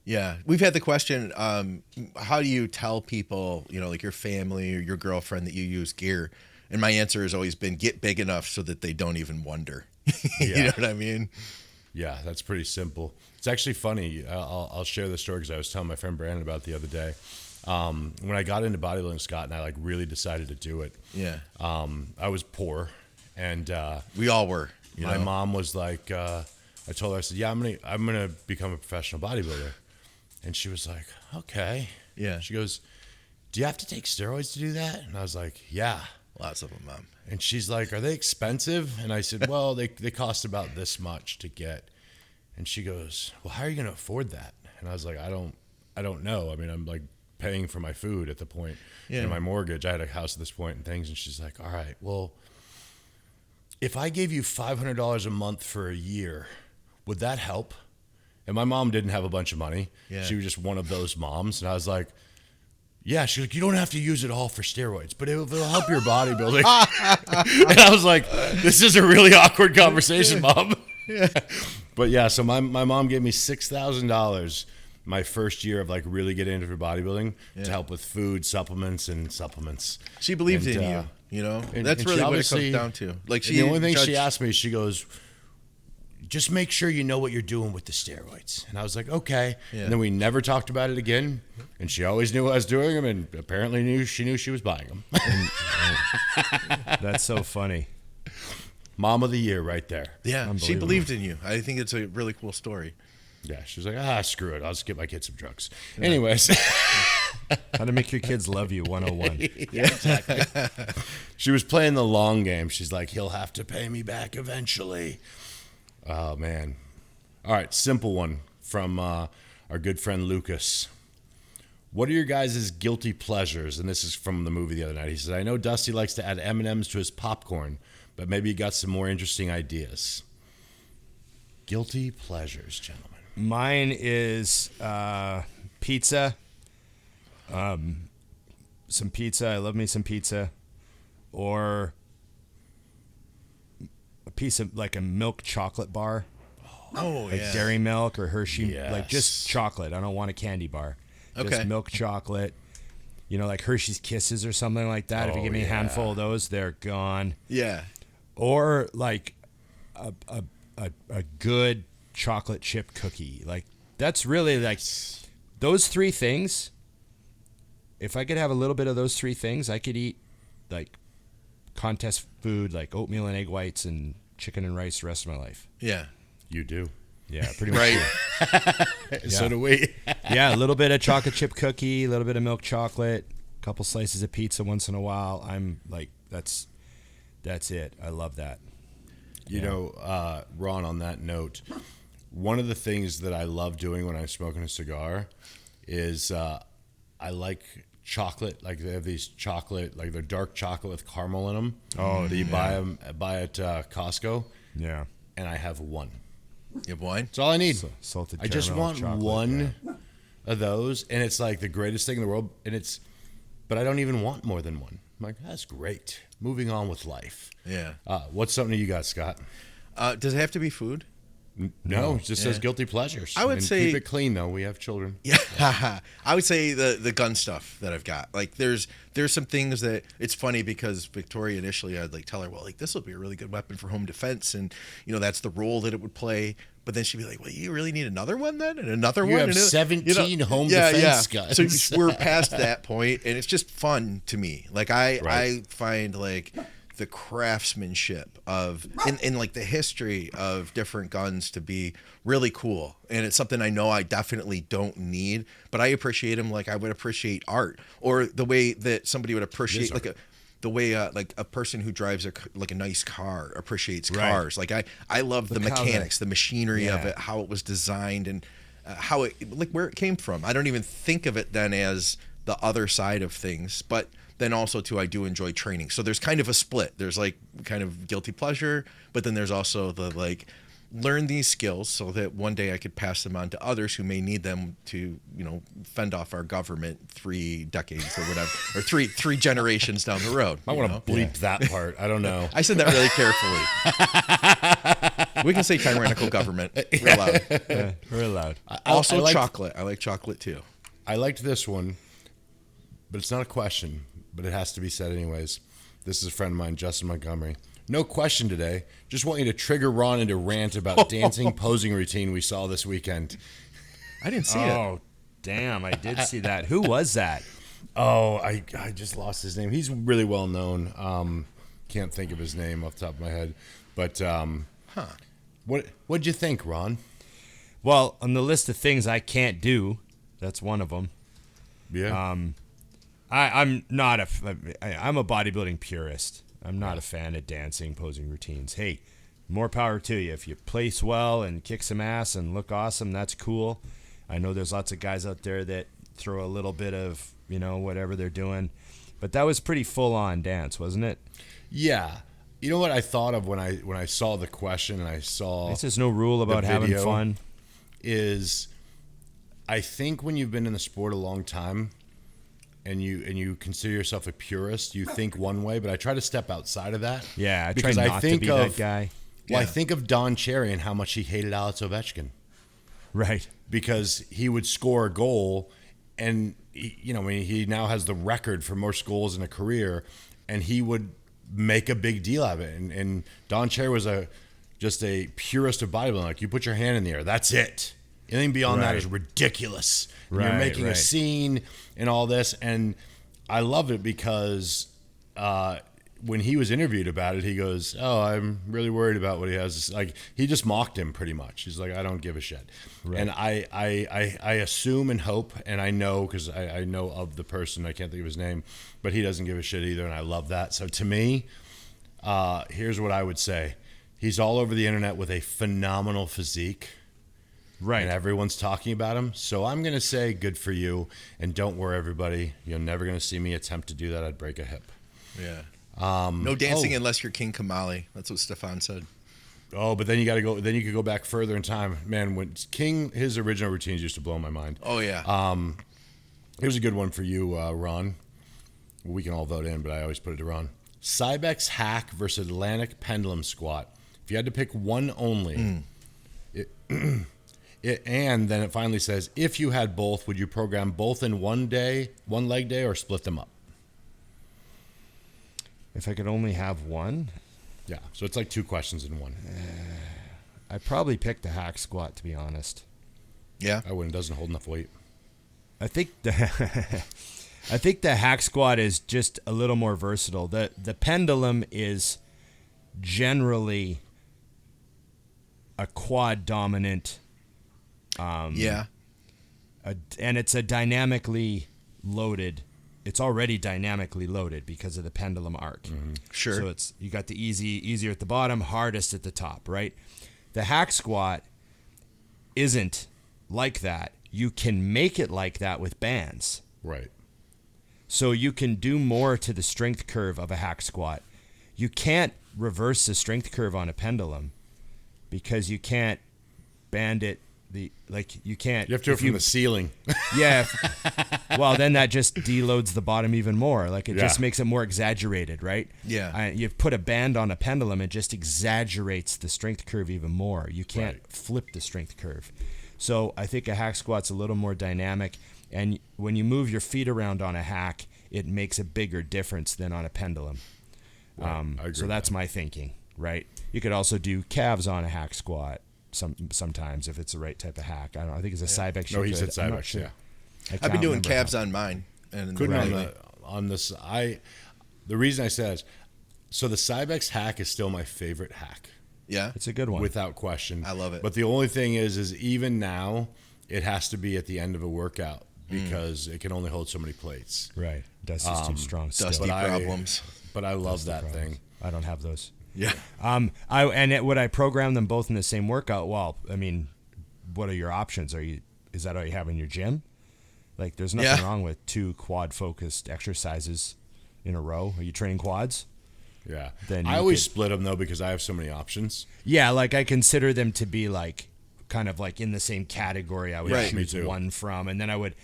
Yeah. We've had the question, how do you tell people, you know, like your family or your girlfriend, that you use gear? And my answer has always been, get big enough so that they don't even wonder. You know what I mean? Yeah, that's pretty simple. It's actually funny. I'll share this story because I was telling my friend Brandon about it the other day. When I got into bodybuilding, Scott, and I like really decided to do it. Yeah. I was poor, and we all were. My mom was like, I told her, I said, yeah, I'm gonna become a professional bodybuilder, and she was like, okay. Yeah. She goes, do you have to take steroids to do that? And I was like, yeah. Lots of them, Mom. And she's like, are they expensive? And I said, well, they cost about this much to get. And she goes, well, how are you going to afford that? And I was like, I don't know. I mean, I'm like paying for my food at the point and my mortgage. I had a house at this point and things. And she's like, all right, well, if I gave you $500 a month for a year, would that help? And my mom didn't have a bunch of money. Yeah. She was just one of those moms. And I was like, yeah, she's like, you don't have to use it all for steroids, but it'll help your bodybuilding. And I was like, this is a really awkward conversation, Mom. Yeah. But yeah, so my mom gave me $6,000 my first year of like really getting into bodybuilding to help with food, supplements. She believed in you, you know? That's really what it comes down to. Like, the only thing she asked me, she goes, just make sure you know what you're doing with the steroids. And I was like, okay. Yeah. And then we never talked about it again. And she always knew I was doing them, and apparently knew she was buying them. That's so funny. Mom of the year right there. Yeah, she believed in you. I think it's a really cool story. Yeah, she was like, screw it. I'll just get my kids some drugs. Yeah. Anyways. How to make your kids love you 101. Yeah, exactly. She was playing the long game. She's like, he'll have to pay me back eventually. Oh, man. All right, simple one from our good friend Lucas. What are your guys' guilty pleasures? And this is from the movie the other night. He says, I know Dusty likes to add M&Ms to his popcorn, but maybe you got some more interesting ideas. Guilty pleasures, gentlemen. Mine is pizza. Some pizza. I love me some pizza. Or a piece of like a milk chocolate bar. Oh, like yeah. Dairy Milk or Hershey. Yes. Like just chocolate. I don't want a candy bar. Okay. Just milk chocolate. You know, like Hershey's Kisses or something like that. If you give me a handful of those, they're gone. Yeah. Or like a good chocolate chip cookie. Like that's really like those three things. If I could have a little bit of those three things, I could eat like contest food like oatmeal and egg whites and chicken and rice the rest of my life. Yeah. You do. Yeah, pretty much. Right. So do we. Yeah, a little bit of chocolate chip cookie, a little bit of milk chocolate, a couple slices of pizza once in a while. I'm like, that's it. I love that. You know, Ron, on that note, one of the things that I love doing when I'm smoking a cigar is I like chocolate. Like they have these chocolate, like they're dark chocolate with caramel in them. Oh, that you buy at Costco. Yeah. And I have one. You have wine? That's all I need. Salted I just caramel want chocolate, one yeah. of those, and it's like the greatest thing in the world. But I don't even want more than one. I'm like, that's great. Moving on with life. Yeah. What's something you got, Scott? Does it have to be food? No, it just says guilty pleasures. I would and say keep it clean though. We have children. Yeah, I would say the gun stuff that I've got. Like there's some things that it's funny because Victoria initially I'd like tell her, well, like this will be a really good weapon for home defense, and you know that's the role that it would play. But then she'd be like, well, you really need another one then, and another You one. have and 17 home defense guns. So we're past that point, and it's just fun to me. Like I find like the craftsmanship of and like the history of different guns to be really cool, and it's something I know I definitely don't need, but I appreciate them like I would appreciate art, or the way that somebody would appreciate like the way like a person who drives a nice car appreciates cars. Like I love the mechanics, the machinery of it, how it was designed, and how it like where it came from. I don't even think of it then as the other side of things, but then also too I do enjoy training. So there's kind of a split. There's like kind of guilty pleasure, but then there's also the like learn these skills so that one day I could pass them on to others who may need them to, you know, fend off our government 3 decades or whatever, or three generations down the road. I want to bleep that part. I don't know. I said that really carefully. We can say tyrannical government. Real loud. Yeah, real loud. Also chocolate. I like chocolate too. I liked this one, but it's not a question, but it has to be said anyways. This is a friend of mine, Justin Montgomery. No question today. Just want you to trigger Ron into rant about dancing posing routine we saw this weekend. I didn't see it. Oh, damn. I did see that. Who was that? Oh, I just lost his name. He's really well known. Can't think of his name off the top of my head. But what'd you think, Ron? Well, on the list of things I can't do, that's one of them. Yeah. I'm not I'm a bodybuilding purist. I'm not a fan of dancing, posing routines. Hey, more power to you. If you place well and kick some ass and look awesome, that's cool. I know there's lots of guys out there that throw a little bit of, you know, whatever they're doing. But that was pretty full-on dance, wasn't it? Yeah. You know what I thought of when I saw the question and I saw There's no rule about having fun. Is I think when you've been in the sport a long time, and you consider yourself a purist, you think one way, but I try to step outside of that. Yeah, I try not to be that guy. Well, I think of Don Cherry and how much he hated Alex Ovechkin. Right. Because he would score a goal, and he now has the record for most goals in a career, and he would make a big deal of it. And Don Cherry was just a purist of bodybuilding. Like, you put your hand in the air, that's it. Anything beyond that is ridiculous. And you're making a scene and all this. And I love it because when he was interviewed about it, he goes, "Oh, I'm really worried about what he has." Like, he just mocked him pretty much. He's like, "I don't give a shit." Right. And I assume and hope, and I know because I know of the person, I can't think of his name, but he doesn't give a shit either, and I love that. So to me, here's what I would say. He's all over the internet with a phenomenal physique. Right. And everyone's talking about him. So I'm going to say good for you. And don't worry, everybody. You're never going to see me attempt to do that. I'd break a hip. Yeah. No dancing unless you're King Kamali. That's what Stefan said. Oh, but then you got to go. Then you could go back further in time. Man, when King, his original routines used to blow my mind. Oh, yeah. Here's a good one for you, Ron. We can all vote in, but I always put it to Ron. Cybex hack versus Atlantic pendulum squat. If you had to pick one only, and then it finally says, if you had both, would you program both in one leg day, or split them up? If I could only have one? Yeah, so it's like two questions in one. I'd probably pick the hack squat, to be honest. Yeah? I wouldn't. It doesn't hold enough weight. I think the hack squat is just a little more versatile. The pendulum is generally a quad dominant. Yeah. And it's a dynamically loaded. It's already dynamically loaded because of the pendulum arc. Mm-hmm. Sure. So you got the easier at the bottom, hardest at the top, right? The hack squat isn't like that. You can make it like that with bands. Right. So you can do more to the strength curve of a hack squat. You can't reverse the strength curve on a pendulum because you can't band it. You can't. You have to do it from the ceiling. Yeah. Well, then that just deloads the bottom even more. Like, it just makes it more exaggerated, right? Yeah. You put a band on a pendulum, it just exaggerates the strength curve even more. You can't flip the strength curve. So I think a hack squat's a little more dynamic. And when you move your feet around on a hack, it makes a bigger difference than on a pendulum. Right. I agree So that's my thinking, right? You could also do calves on a hack squat. Sometimes if it's the right type of hack. I don't know. I think it's a Cybex. No, he said Cybex. Sure. Yeah. I've been doing calves on mine. And on this. The reason I said is, so the Cybex hack is still my favorite hack. Yeah, it's a good one without question. I love it. But the only thing is even now it has to be at the end of a workout because it can only hold so many plates. Right. Dusty's too strong. Dusty problems. But I love that thing. I don't have those. Yeah. Would I program them both in the same workout? Well, I mean, what are your options? Is that all you have in your gym? Like, there's nothing wrong with 2 quad focused exercises in a row. Are you training quads? Yeah. Then I always split them though because I have so many options. Yeah, like I consider them to be like kind of like in the same category. I would choose one from, and then I would,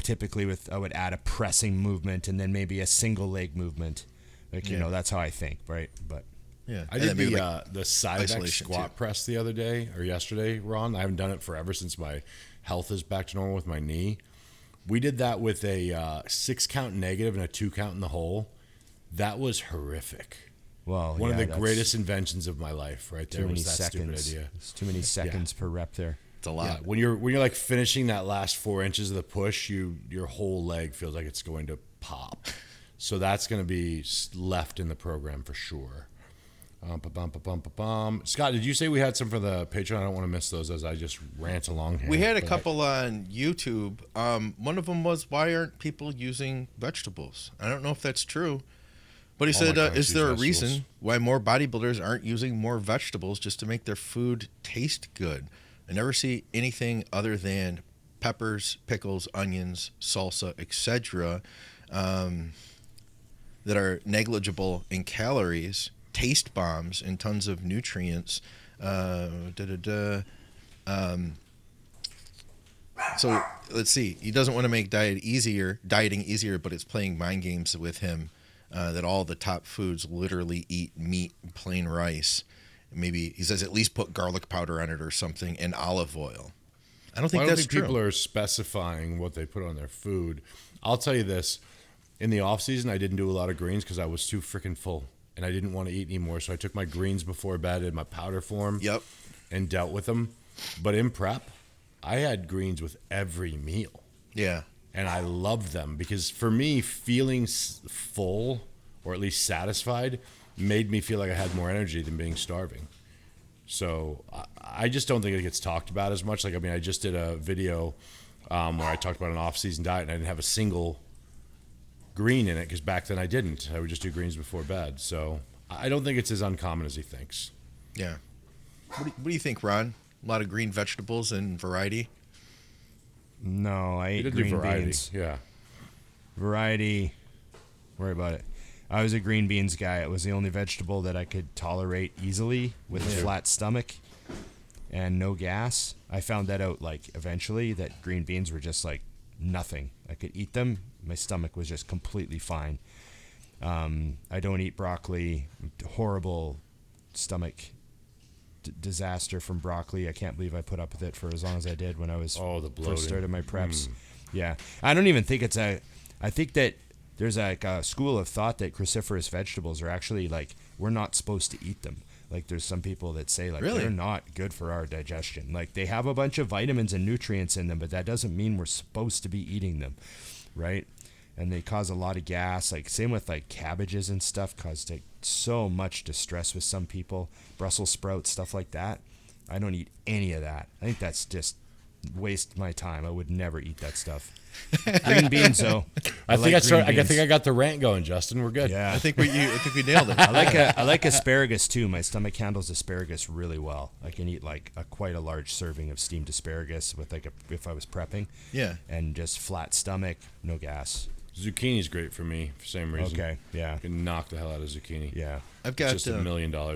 typically I would add a pressing movement and then maybe a single leg movement. Like, that's how I think, right? But yeah, I did the Cybex squat press the other day or yesterday, Ron. I haven't done it forever since my health is back to normal with my knee. We did that with a 6 count negative and a 2 count in the hole. That was horrific. Well, one of the greatest inventions of my life, right there. Was that stupid idea? It's too many seconds per rep there. It's a lot. Yeah, when you're like finishing that last 4 inches of the push, your whole leg feels like it's going to pop. So that's going to be left in the program for sure. Scott, did you say we had some for the Patreon? I don't want to miss those as I just rant along here. We had a couple on YouTube. One of them was, why aren't people using vegetables? I don't know if that's true. But he said, is there a reason why more bodybuilders aren't using more vegetables just to make their food taste good? I never see anything other than peppers, pickles, onions, salsa, etc. That are negligible in calories, taste bombs, and tons of nutrients. So let's see. He doesn't want to make dieting easier, but it's playing mind games with him. That all the top foods literally eat meat and plain rice. Maybe he says at least put garlic powder on it or something and olive oil. I don't think that's true. People are specifying what they put on their food. I'll tell you this. In the off season, I didn't do a lot of greens because I was too freaking full. and I didn't want to eat anymore. So I took my greens before bed in my powder form. Yep. And dealt with them. But in prep, I had greens with every meal. Yeah. And I loved them because for me, feeling full or at least satisfied made me feel like I had more energy than being starving. So I just don't think it gets talked about as much. Like, I mean, I just did a video where I talked about an off-season diet, and I didn't have a single green in it because back then I didn't. I would just do greens before bed. So I don't think it's as uncommon as he thinks. Yeah. What do you think, Ron? A lot of green vegetables and variety? No, I You ate did green do variety. beans. Yeah. Variety, worry about it. I was a green beans guy. It was the only vegetable that I could tolerate easily with a flat stomach and no gas. I found that out like eventually that green beans were just like nothing. I could eat them. My stomach was just completely fine. I don't eat broccoli. Horrible stomach disaster from broccoli. I can't believe I put up with it for as long as I did when I was the bloating. first started my preps. Yeah. I don't even think it's I think that there's like a school of thought that cruciferous vegetables are actually like, we're not supposed to eat them. Like there's some people that say like Really? they're not good for our digestion. Like they have a bunch of vitamins and nutrients in them, but that doesn't mean we're supposed to be eating them. Right. And they cause a lot of gas. Like same with like cabbages and stuff, cause like so much distress with some people. Brussels sprouts, stuff like that. I don't eat any of that. I think that's just waste my time. I would never eat that stuff. Green beans though. I think like I got the rant going, Justin. We're good. Yeah. I think we nailed it. I like asparagus too. My stomach handles asparagus really well. I can eat like quite a large serving of steamed asparagus with like if I was prepping. Yeah. And just flat stomach, no gas. Zucchini's great for me for the same reason. Okay, yeah. I can knock the hell out of zucchini. Yeah. I've got It's just $1 million now.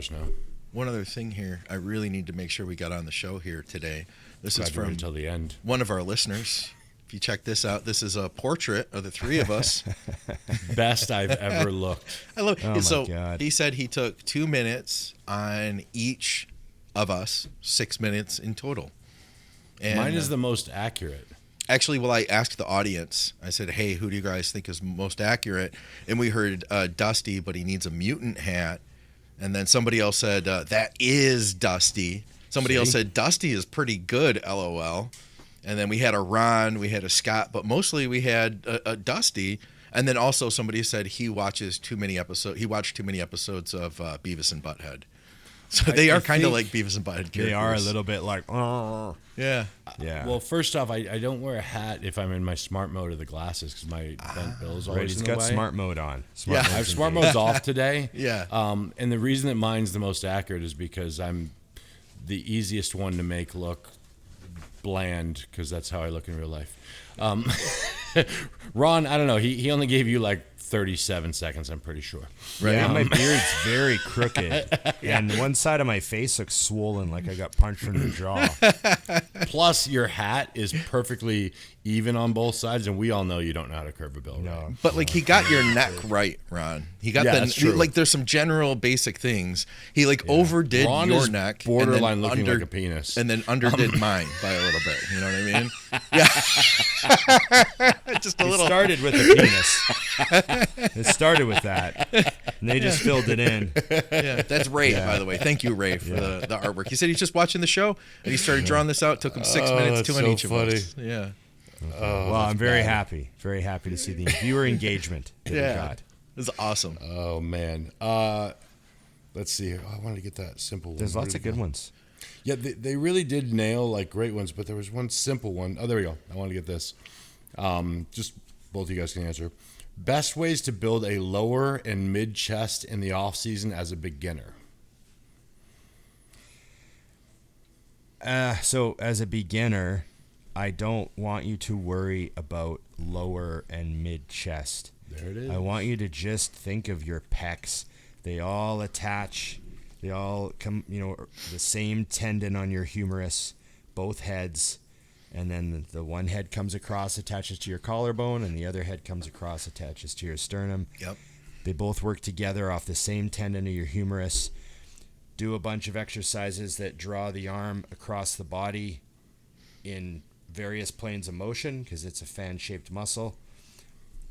one other thing here. I really need to make sure we got on the show here today. This is Glad you waited from until the end. one of our listeners. If you check this out, this is a portrait of the three of us. Best I've ever looked. I love. Oh my So God. he said he took 2 minutes on each of us, 6 minutes in total. And Mine is the most accurate. actually, well, I asked the audience. I said, "Hey, who do you guys think is most accurate?" And we heard Dusty, but he needs a mutant hat. And then somebody else said that is Dusty. Somebody else said Dusty is pretty good. LOL. And then we had a Ron, we had a Scott, but mostly we had a Dusty. And then also somebody said he watched too many episodes of Beavis and Butthead. So they are kind of like Beavis and Butthead characters. They are a little bit like, oh. Yeah. Yeah. Well, first off, I don't wear a hat if I'm in my smart mode of the glasses because my bent bill's always right, he's in got the way. smart mode on. Yeah. Mode's I have smart engaged. mode's off today. Yeah. And the reason that mine's the most accurate is because I'm the easiest one to make look bland because that's how I look in real life. Ron, I don't know. He only gave you like 37 seconds, I'm pretty sure. Right. Yeah, my beard's very crooked, and one side of my face looks swollen, like I got punched in the jaw. Plus, your hat is perfectly even on both sides, and we all know you don't know how to curve a bill. Right? No. But like he got your neck right, Ron. He got Yeah, that's true. like there's some general basic things. He like overdid Ron your is neck, borderline and then looking like a penis. and then underdid mine by a little bit. You know what I mean? Yeah, just a It little. started with a penis. It started with that, and they just filled it in. Yeah, that's Ray, by the way. Thank you, Ray, for the artwork. He said he's just watching the show and he started drawing this out. Took him 6 minutes, that's two on so each funny. of us. Yeah, Well, I'm very happy to see the viewer engagement that we yeah, got. this is awesome. Oh, man. Let's see. I wanted to get that simple one. There's Where lots did of it good go? ones. Yeah, they really did nail like great ones, but there was one simple one. Oh, there we go. I wanted to get this. Just both of you guys can answer. Best ways to build a lower and mid chest in the off season as a beginner. So as a beginner, I don't want you to worry about lower and mid chest. There it is. I want you to just think of your pecs. They all attach. They all come, the same tendon on your humerus, both heads. And then the one head comes across, attaches to your collarbone, and the other head comes across, attaches to your sternum. Yep. They both work together off the same tendon of your humerus. Do a bunch of exercises that draw the arm across the body in various planes of motion because it's a fan-shaped muscle.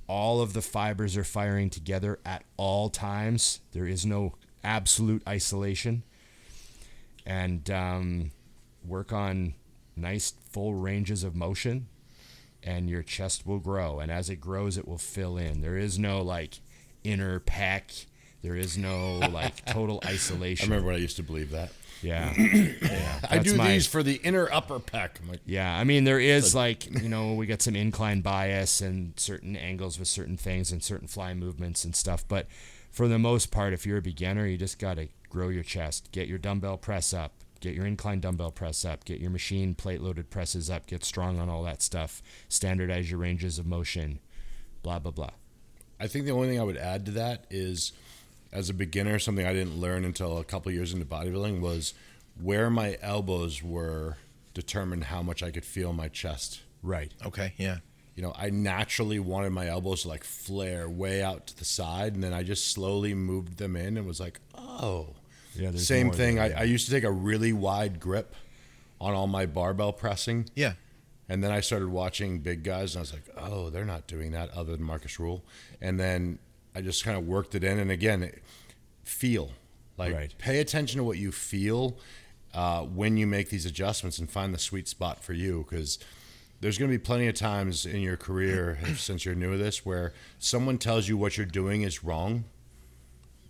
all of the fibers are firing together at all times. There is no absolute isolation. And work on nice full ranges of motion, and your chest will grow. And as it grows, it will fill in. There is no like inner pec. There is no like total isolation. I remember when I used to believe that. Yeah. I do these for the inner upper pec. I'm like, yeah, I mean, there is like, we got some incline bias and certain angles with certain things and certain fly movements and stuff. But for the most part, if you're a beginner, you just got to grow your chest, get your dumbbell press up, get your incline dumbbell press up, get your machine plate loaded presses up, get strong on all that stuff, standardize your ranges of motion, blah, blah, blah. I think the only thing I would add to that is, as a beginner, something I didn't learn until a couple years into bodybuilding was where my elbows were determined how much I could feel my chest. Right. Okay, yeah. I naturally wanted my elbows to like flare way out to the side, and then I just slowly moved them in and was like, oh. Yeah, Same thing. I used to take a really wide grip on all my barbell pressing. Yeah. And then I started watching big guys, and I was like, oh, they're not doing that other than Marcus Rule. And then I just kind of worked it in. And again, feel. Like, pay attention to what you feel when you make these adjustments, and find the sweet spot for you. Because there's going to be plenty of times in your career, since you're new to this, where someone tells you what you're doing is wrong,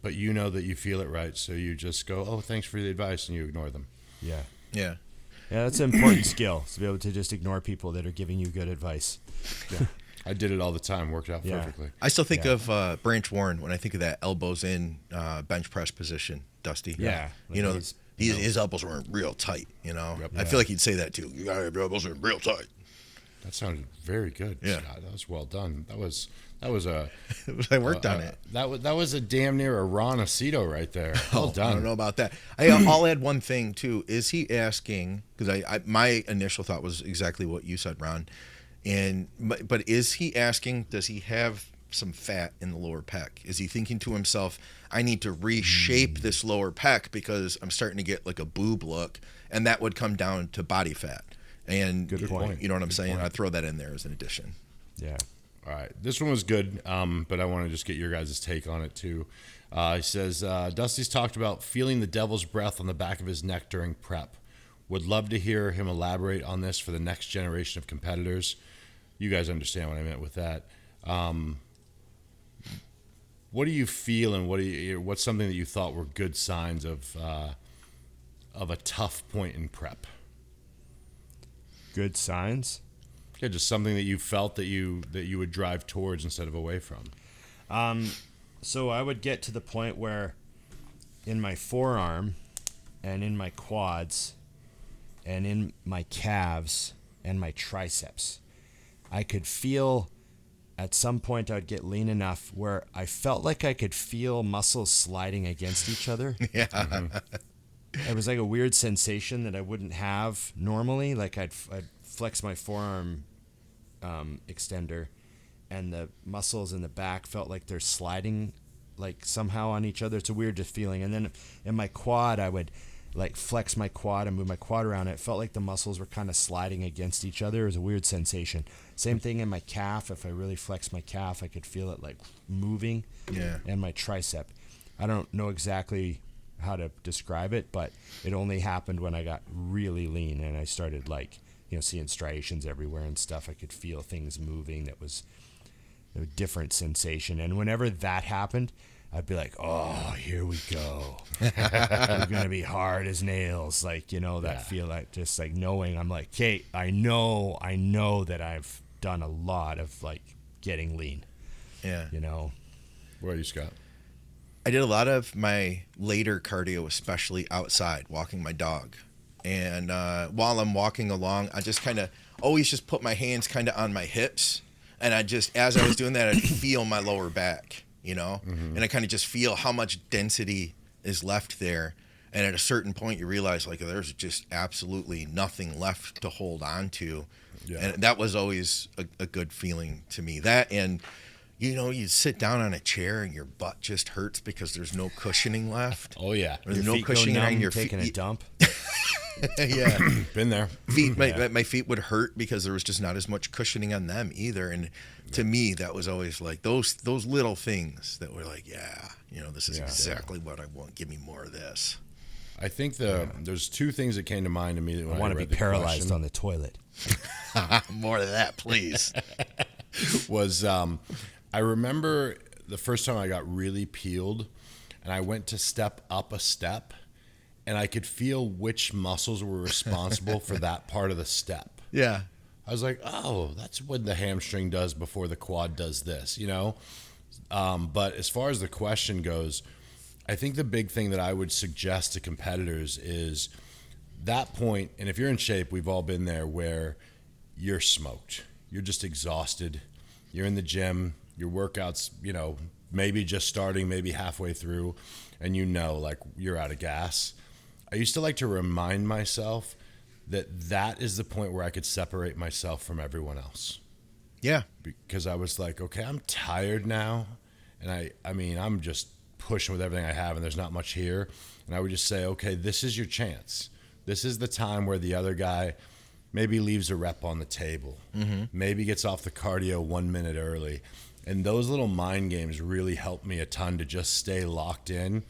but you know that you feel it right. So you just go, oh, thanks for the advice, and you ignore them. Yeah. Yeah. Yeah, that's an important skill, to be able to just ignore people that are giving you good advice. Yeah. I did it all the time. Worked out perfectly. I still think of Branch Warren when I think of that elbows in bench press position, Dusty. Yeah. His elbows were real tight, Yep. I feel like he'd say that too. You gotta have your elbows in real tight. That sounded very good, Yeah. Scott. That was well done. That was a I worked on it. That was a damn near a Ron Aceto right there. Well done. I don't know about that. I'll add one thing too. Is he asking? Because my initial thought was exactly what you said, Ron. But is he asking? Does he have some fat in the lower pec? Is he thinking to himself, I need to reshape this lower pec because I'm starting to get like a boob look, and that would come down to body fat. And Good point. You know what I'm saying? Point. I'd throw that in there as an addition. Yeah. All right. This one was good, but I want to just get your guys' take on it too. He says, Dusty's talked about feeling the devil's breath on the back of his neck during prep. Would love to hear him elaborate on this for the next generation of competitors. You guys understand what I meant with that. What do you feel, and what's something that you thought were good signs of a tough point in prep? Good signs? Yeah, just something that you felt that you would drive towards instead of away from. So I would get to the point where in my forearm and in my quads and in my calves and my triceps, I could feel at some point I would get lean enough where I felt like I could feel muscles sliding against each other. Yeah. Mm-hmm. It was like a weird sensation that I wouldn't have normally. Like I'd flex my forearm extender, and the muscles in the back felt like they're sliding like somehow on each other. It's a weird feeling. And then in my quad, I would like flex my quad and move my quad around. It felt like the muscles were kind of sliding against each other. It was a weird sensation. Same thing in my calf. If I really flexed my calf, I could feel it like moving. Yeah. And my tricep. I don't know exactly how to describe it, but it only happened when I got really lean and I started like, seeing striations everywhere and stuff. I could feel things moving. That was a different sensation. And whenever that happened, I'd be like, oh, here we go. We're going to be hard as nails. Like, that feel like just like knowing I'm like, okay, I know that I've done a lot of like getting lean. Yeah. Where are you, Scott? I did a lot of my later cardio, especially outside, walking my dog. And while I'm walking along, I just kind of always just put my hands kind of on my hips. And as I was doing that, I'd feel my lower back, Mm-hmm. And I kind of just feel how much density is left there. And at a certain point, you realize, like, there's just absolutely nothing left to hold on to. Yeah. And that was always a good feeling to me. That and, you sit down on a chair and your butt just hurts because there's no cushioning left. Oh, yeah. There's your no feet cushioning go numb, on your taking feet. a dump. Yeah. Been there. My feet would hurt because there was just not as much cushioning on them either. And to me, that was always like those little things that were like, this is exactly what I want. Give me more of this. I think there's two things that came to mind immediately when I want to be paralyzed on the toilet. More of that, please. Was I remember the first time I got really peeled, and I went to step up a step, and I could feel which muscles were responsible for that part of the step. Yeah. I was like, oh, that's what the hamstring does before the quad does this, But as far as the question goes, I think the big thing that I would suggest to competitors is that point, and if you're in shape, we've all been there, where you're smoked. You're just exhausted. You're in the gym. Your workouts, maybe just starting, maybe halfway through, and like you're out of gas. I used to like to remind myself that is the point where I could separate myself from everyone else. Yeah. Because I was like, okay, I'm tired now, and I'm just pushing with everything I have, and there's not much here. And I would just say, okay, this is your chance. This is the time where the other guy maybe leaves a rep on the table, maybe gets off the cardio 1 minute early. And those little mind games really helped me a ton to just stay locked in.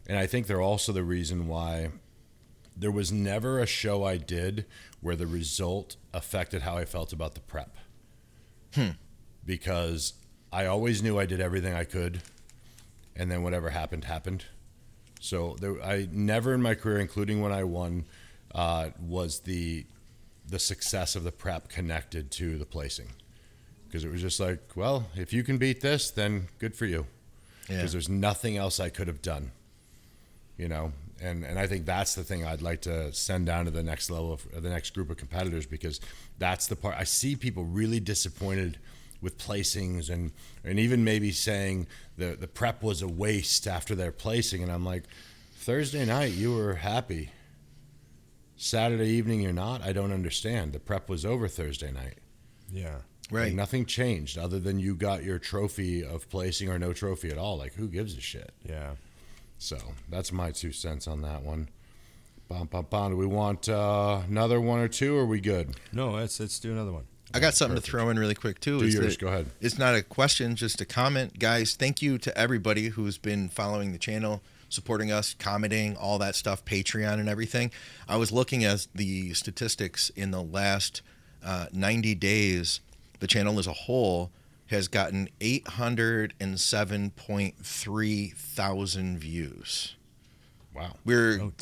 And I think they're also the reason why there was never a show I did where the result affected how I felt about the prep. Because I always knew I did everything I could, and then whatever happened, happened. So I never in my career, including when I won, was the success of the prep connected to the placing. Because it was just like, well, if you can beat this, then good for you. Because there's nothing else I could have done, And I think that's the thing I'd like to send down to the next level of the next group of competitors, because that's the part I see people really disappointed with placings and even maybe saying the prep was a waste after their placing. And I'm like, Thursday night you were happy. Saturday evening you're not. I don't understand. The prep was over Thursday night. Yeah. Right. Like nothing changed other than you got your trophy of placing or no trophy at all. Like, who gives a shit? Yeah. So that's my 2 cents on that one. Do we want another one or two, or are we good? No, let's do another one. I got something to throw in really quick, too. Do yours. Go ahead. It's not a question, just a comment. Guys, thank you to everybody who's been following the channel, supporting us, commenting, all that stuff, Patreon and everything. I was looking at the statistics in the last 90 days. The channel as a whole has gotten 807.3 thousand views. Wow. We're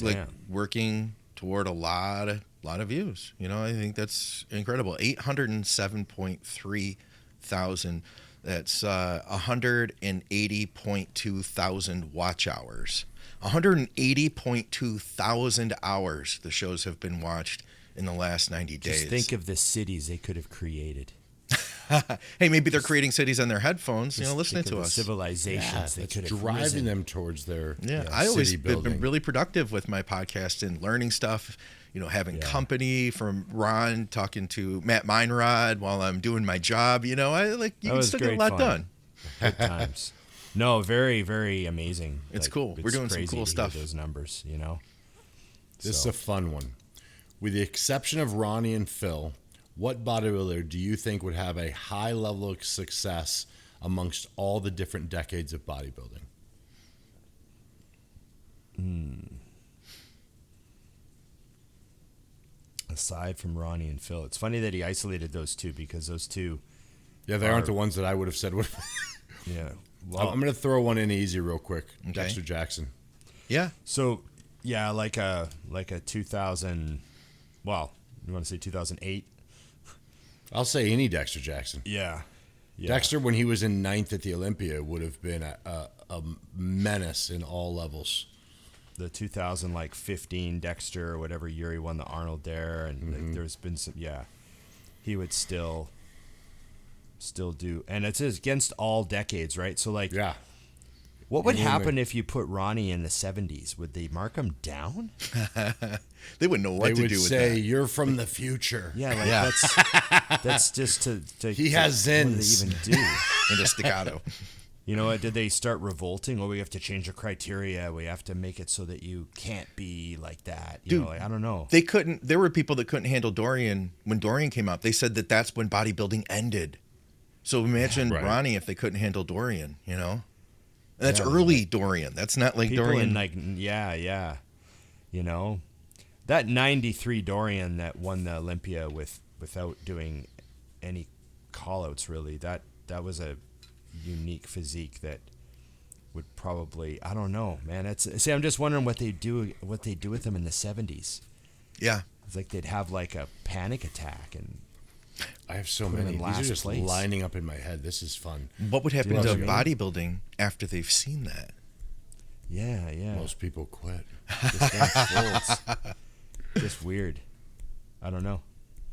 working toward a lot of views. I think that's incredible. 807.3 thousand. That's 180.2 thousand watch hours. 180.2 thousand hours the shows have been watched in the last 90 days. Just think of the cities they could have created. Hey, maybe they're creating cities on their headphones, listening to us. Civilizations they could have driving them towards their I always city been building. really productive with my podcast and learning stuff. Having company from Ron, talking to Matt Meinrod while I'm doing my job. You can still get a lot done. Good times. No, very, very amazing. It's cool. We're doing some cool stuff. Those numbers, This is a fun one. With the exception of Ronnie and Phil, what bodybuilder do you think would have a high level of success amongst all the different decades of bodybuilding? Aside from Ronnie and Phil, it's funny that he isolated those two, because those two. Yeah, they aren't the ones that I would have said would. Yeah. Well, I'm going to throw one in easy real quick. Okay. Dexter Jackson. Yeah. So, yeah, like a 2000. Well, you want to say 2008? I'll say any Dexter Jackson. Yeah. Dexter, when he was in 9th at the Olympia, would have been a menace in all levels. The 2015 Dexter, or whatever year he won the Arnold there, and there's been some. Yeah, he would still do, and it's against all decades, right? So what would happen if you put Ronnie in the 70s? Would they mark him down? They wouldn't know what to do with that. They would say, "You're from the future." That's just to. He has What do Zins. they even do? And a staccato. You know what? Did they start revolting? Oh, we have to change the criteria. We have to make it so that you can't be like that. You Dude, know, like, I don't know. They couldn't. There were people that couldn't handle Dorian when Dorian came out. They said that that's when bodybuilding ended. So imagine Right. Ronnie if they couldn't handle Dorian. You know, and that's Yeah. early Dorian. That's not like People Dorian. in like, yeah. You know, that 93 Dorian that won the Olympia without doing any call-outs, really, that was a unique physique that would probably, I don't know, man. I'm just wondering what they do with them in the 70s. Yeah. It's like they'd have like a panic attack, and I have so Put him many. in These are last just place. lining up in my head. This is fun. What would happen Do you to know what I bodybuilding after they've seen that? yeah. Most people quit. Just got folds. Just weird. I don't know.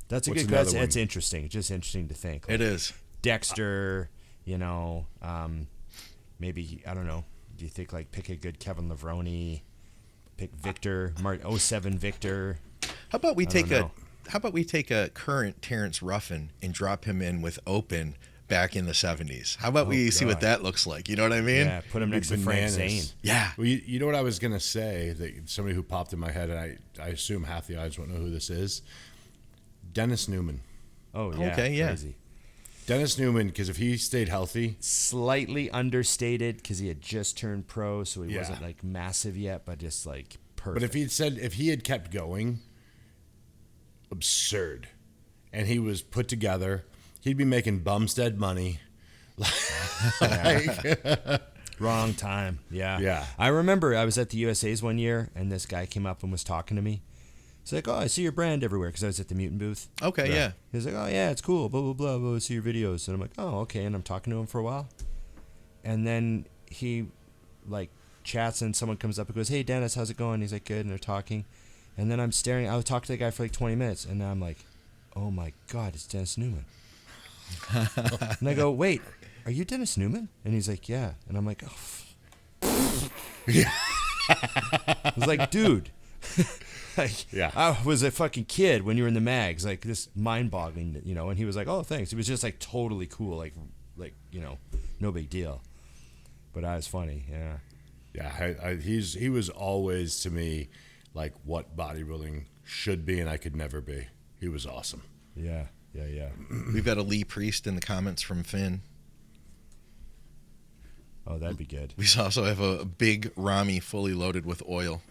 That's a What's good another question. one? It's interesting. It's just interesting to think. Like It is. Dexter, you know, maybe, I don't know. Do you think like pick a good Kevin Levrone, pick Victor, 07 Victor? How about we I take don't a know. How about we take a current Terrence Ruffin and drop him in with Open back in the 70s? How about we see what God. that looks like? You know what I mean? Yeah, put him next to Frank Bananas. Zane. Yeah. Well, you know what I was gonna say? That somebody who popped in my head, and I assume half the audience won't know who this is. Dennis Newman. Oh, yeah. Okay, yeah. Crazy. Dennis Newman, because if he stayed healthy, Slightly understated because he had just turned pro, so he Yeah. wasn't like massive yet, but just like perfect. but if he had kept going, absurd, and he was put together, he'd be making Bumstead money. Wrong time. Yeah. Yeah. I remember I was at the USA's one year, and this guy came up and was talking to me. He's like, "Oh, I see your brand everywhere," because I was at the Mutant booth. Okay, yeah. He's like, "Oh, yeah, it's cool, blah, blah, blah, blah, see your videos." And I'm like, "Oh, okay." And I'm talking to him for a while. And then he, like, chats, and someone comes up and goes, "Hey, Dennis, how's it going?" He's like, "Good," and they're talking. And then I'm staring. I was talking to the guy for like 20 minutes, and now I'm like, "Oh, my God, it's Dennis Newman." And I go, "Wait, are you Dennis Newman?" And he's like, "Yeah." And I'm like, "Oh." I was like, "Dude." Like, Yeah. I was a fucking kid when you were in the mags, like this mind-boggling, you know. And he was like, "Oh, thanks." He was just like totally cool, like you know, no big deal. But I was funny, yeah. Yeah, he was always to me like what bodybuilding should be, and I could never be. He was awesome. Yeah. We've got a Lee Priest in the comments from Finn. Oh, that'd be good. We also have a big Rami fully loaded with oil.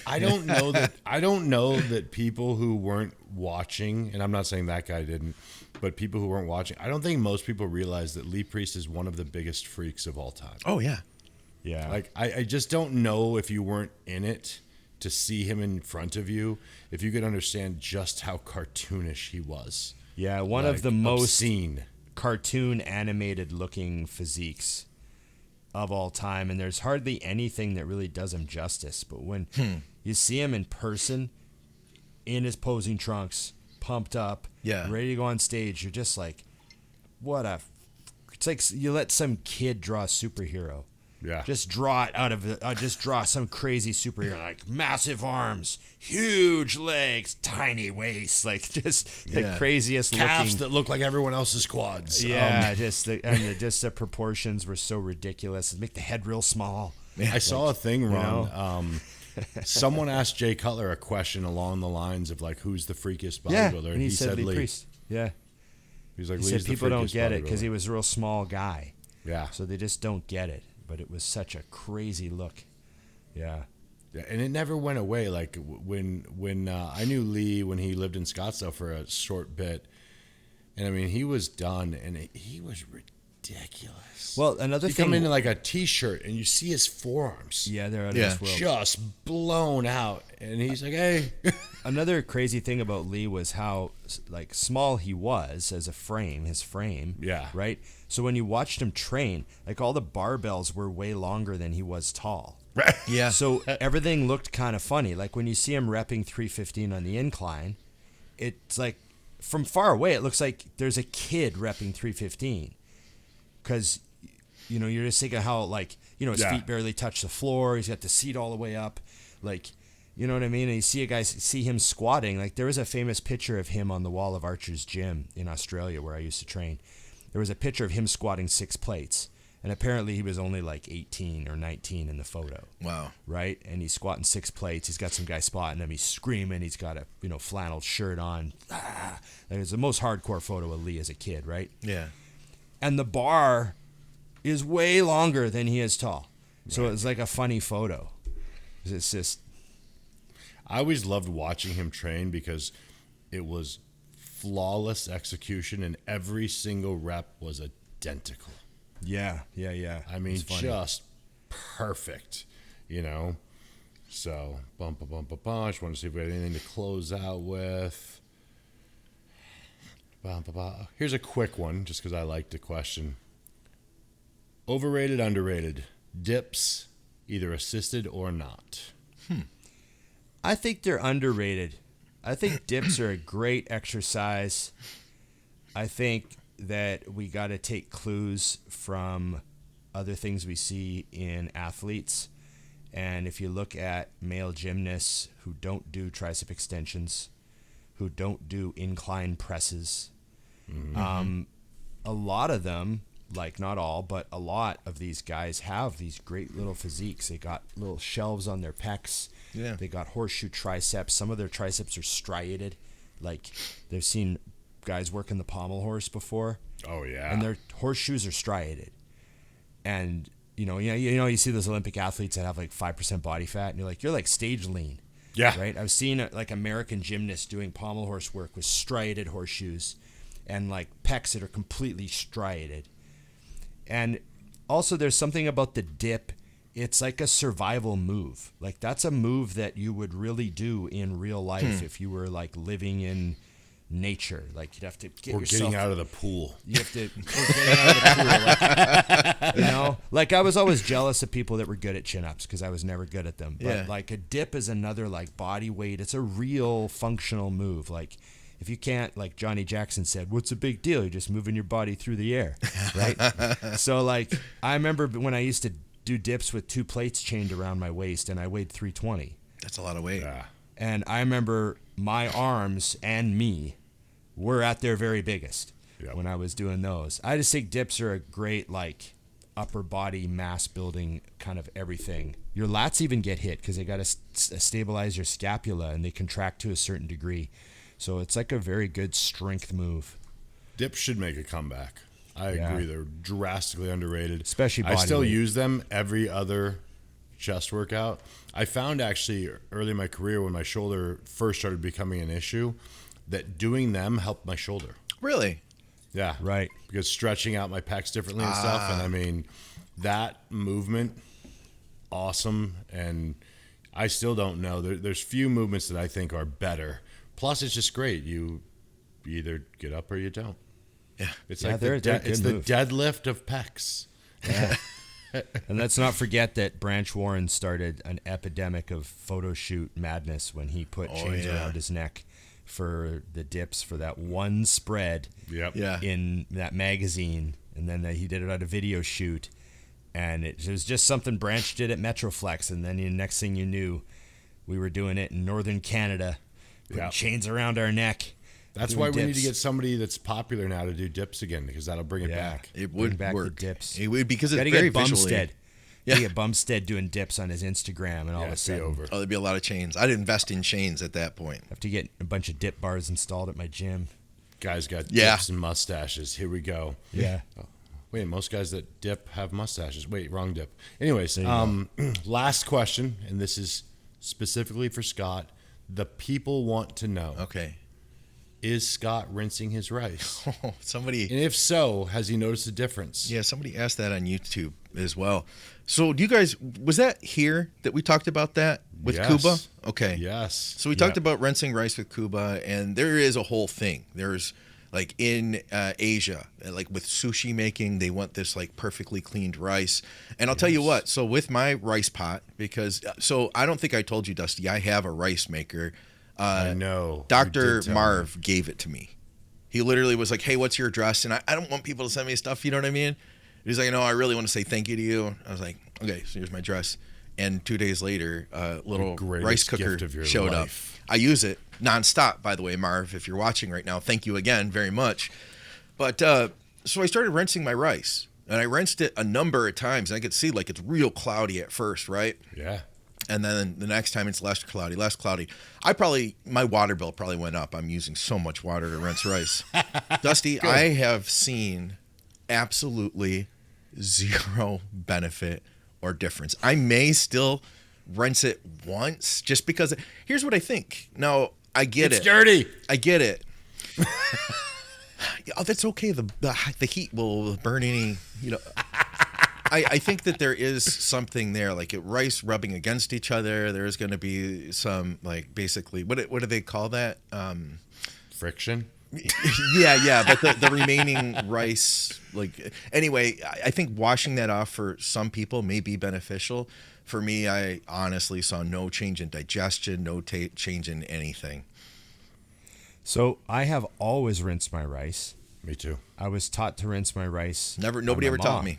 I don't know that people who weren't watching, and I'm not saying that guy didn't, but people who weren't watching, I don't think most people realize that Lee Priest is one of the biggest freaks of all time. Oh, yeah. Yeah. Like, I just don't know if you weren't in it to see him in front of you, if you could understand just how cartoonish he was. Yeah, one Like, of the most obscene. cartoon animated looking physiques of all time, and there's hardly anything that really does him justice. But when you see him in person, in his posing trunks, pumped up, Yeah. ready to go on stage, you're just like, what a... It's like you let some kid draw a superhero. Yeah. Just draw it out of just draw some crazy superhero, like massive arms, huge legs, tiny waist, like just the Yeah. craziest Calves looking. that look like everyone else's quads. Yeah, just the proportions were so ridiculous. Make the head real small. I saw a thing, Ron. know? Someone asked Jay Cutler a question along the lines of like, "Who's the freakiest Yeah, bodybuilder?" and he said Lee Priest. Yeah, He's like, he "Lee's said the people don't freakiest get it because bodybuilder." he was a real small guy, Yeah. so they just don't get it. But it was such a crazy look. Yeah. Yeah, and it never went away. Like when I knew Lee when he lived in Scottsdale for a short bit, and I mean he was done, and he was ridiculous. Well, another he thing. come in like a t-shirt, and you see his forearms Yeah, they're out of Yeah. this world. just blown out, and he's like, "Hey." Another crazy thing about Lee was how like small he was as a frame, his frame. Yeah. Right. So when you watched him train, like all the barbells were way longer than he was tall. Yeah. So everything looked kind of funny. Like when you see him repping 315 on the incline, it's like from far away, it looks like there's a kid repping 315. Because, you know, you're just thinking how, like, you know, his Yeah. feet barely touch the floor. He's got the seat all the way up. Like, you know what I mean? And you see him squatting. Like, there was a famous picture of him on the wall of Archer's gym in Australia where I used to train. There was a picture of him squatting 6 plates. And apparently he was only like 18 or 19 in the photo. Wow. Right? And he's squatting 6 plates. He's got some guy spotting him. He's screaming. He's got a flannel shirt on. Ah. Like, it's the most hardcore photo of Lee as a kid, right? Yeah. And the bar is way longer than he is tall. So it's like a funny photo. It's just... I always loved watching him train because it was flawless execution and every single rep was identical. Yeah. I mean, just perfect, So, bump. I just want to see if we had anything to close out with. Here's a quick one, just because I like the question. Overrated, underrated, dips, either assisted or not. I think they're underrated. I think dips are a great exercise. I think that we got to take clues from other things we see in athletes. And if you look at male gymnasts who don't do tricep extensions, who don't do incline presses, a lot of them, like not all, but a lot of these guys have these great little physiques. They got little shelves on their pecs. Yeah. They got horseshoe triceps. Some of their triceps are striated. Like they've seen guys working the pommel horse before. Oh yeah. And their horseshoes are striated. And you see those Olympic athletes that have like 5% body fat, and you're like stage lean. Yeah. Right? I've seen like American gymnasts doing pommel horse work with striated horseshoes and like pecs that are completely striated. And also there's something about the dip. It's like a survival move. Like that's a move that you would really do in real life if you were like living in nature. Like you'd have to get yourself getting out of the pool. You have to getting out of the pool. Like I was always jealous of people that were good at chin-ups because I was never good at them. But like a dip is another like body weight. It's a real functional move. Like if you can't, like Johnny Jackson said, what's the big deal? You're just moving your body through the air, right? So like I remember when I used to do dips with 2 plates chained around my waist and I weighed 320. That's a lot of weight. Yeah. And I remember my arms and me were at their very biggest when I was doing those. I just think dips are a great like upper body mass building kind of everything. Your lats even get hit because they got to stabilize your scapula and they contract to a certain degree. So it's like a very good strength move. Dips should make a comeback. I agree. They're drastically underrated. Especially I still bodyweight. use them every other chest workout. I found actually early in my career when my shoulder first started becoming an issue that doing them helped my shoulder. Really? Yeah. Right. Because stretching out my pecs differently and stuff. And I mean, that movement, awesome. And I still don't know. There's few movements that I think are better. Plus, it's just great. You either get up or you don't. Yeah. It's Yeah, like they're a good it's the move. deadlift of pecs. Yeah. And let's not forget that Branch Warren started an epidemic of photo shoot madness when he put chains around his neck for the dips for that one spread in that magazine. And then he did it at a video shoot. And it was just something Branch did at Metroflex. And then the next thing you knew, we were doing it in northern Canada, putting chains around our neck. That's why we need to get somebody that's popular now to do dips again, because that'll bring it back. It would back work. The dips. It would, because it's Gotta very get visually. Bumstead. Yeah. Get Bumstead doing dips on his Instagram, and all of a sudden over. Oh, there'd be a lot of chains. I'd invest in chains at that point. have to get a bunch of dip bars installed at my gym. Guys got dips and mustaches. Here we go. Yeah. Oh, wait, most guys that dip have mustaches. Wait, wrong dip. Anyways, last question, and this is specifically for Scott. The people want to know. Okay. Is Scott rinsing his rice? Oh, somebody. And if so, has he noticed a difference? Yeah, somebody asked that on YouTube as well. So, do you guys, was that here that we talked about that with Kuba? Okay. Yes. So, we talked about rinsing rice with Kuba, and there is a whole thing. There's, like, in Asia, like with sushi making, they want this, like, perfectly cleaned rice. And I'll tell you what, so with my rice pot, because, so I don't think I told you, Dusty, I have a rice maker. I know. Dr. Marv gave it to me. He literally was like, hey, what's your address? And I don't want people to send me stuff, you know what I mean? He's like, no, I really want to say thank you to you. I was like, okay, so here's my address. And 2 days later, a little rice cooker showed up. I use it nonstop, by the way, Marv, if you're watching right now. Thank you again very much. But so I started rinsing my rice. And I rinsed it a number of times. And I could see like it's real cloudy at first, right? Yeah. And then the next time it's less cloudy. My water bill probably went up. I'm using so much water to rinse rice. Dusty, I have seen absolutely zero benefit or difference. I may still rinse it once just because. Here's what I think. Now, I get it. It's dirty. I get it. Oh, that's okay. The heat will burn any, I think that there is something there, like rice rubbing against each other. There's going to be some, like, basically, what do they call that? Friction. Yeah. But the remaining rice, like, anyway, I think washing that off for some people may be beneficial. For me, I honestly saw no change in digestion, no change in anything. So I have always rinsed my rice. Me too. I was taught to rinse my rice. Nobody ever taught me.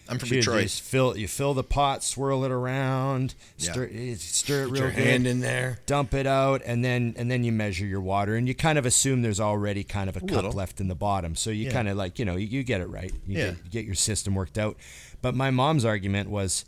I'm from Detroit. Just fill the pot, swirl it around, stir it real Put your good, hand in there, dump it out, and then you measure your water, and you kind of assume there's already kind of a cup little left in the bottom, so you kind of like you get it right, you get your system worked out. But my mom's argument was,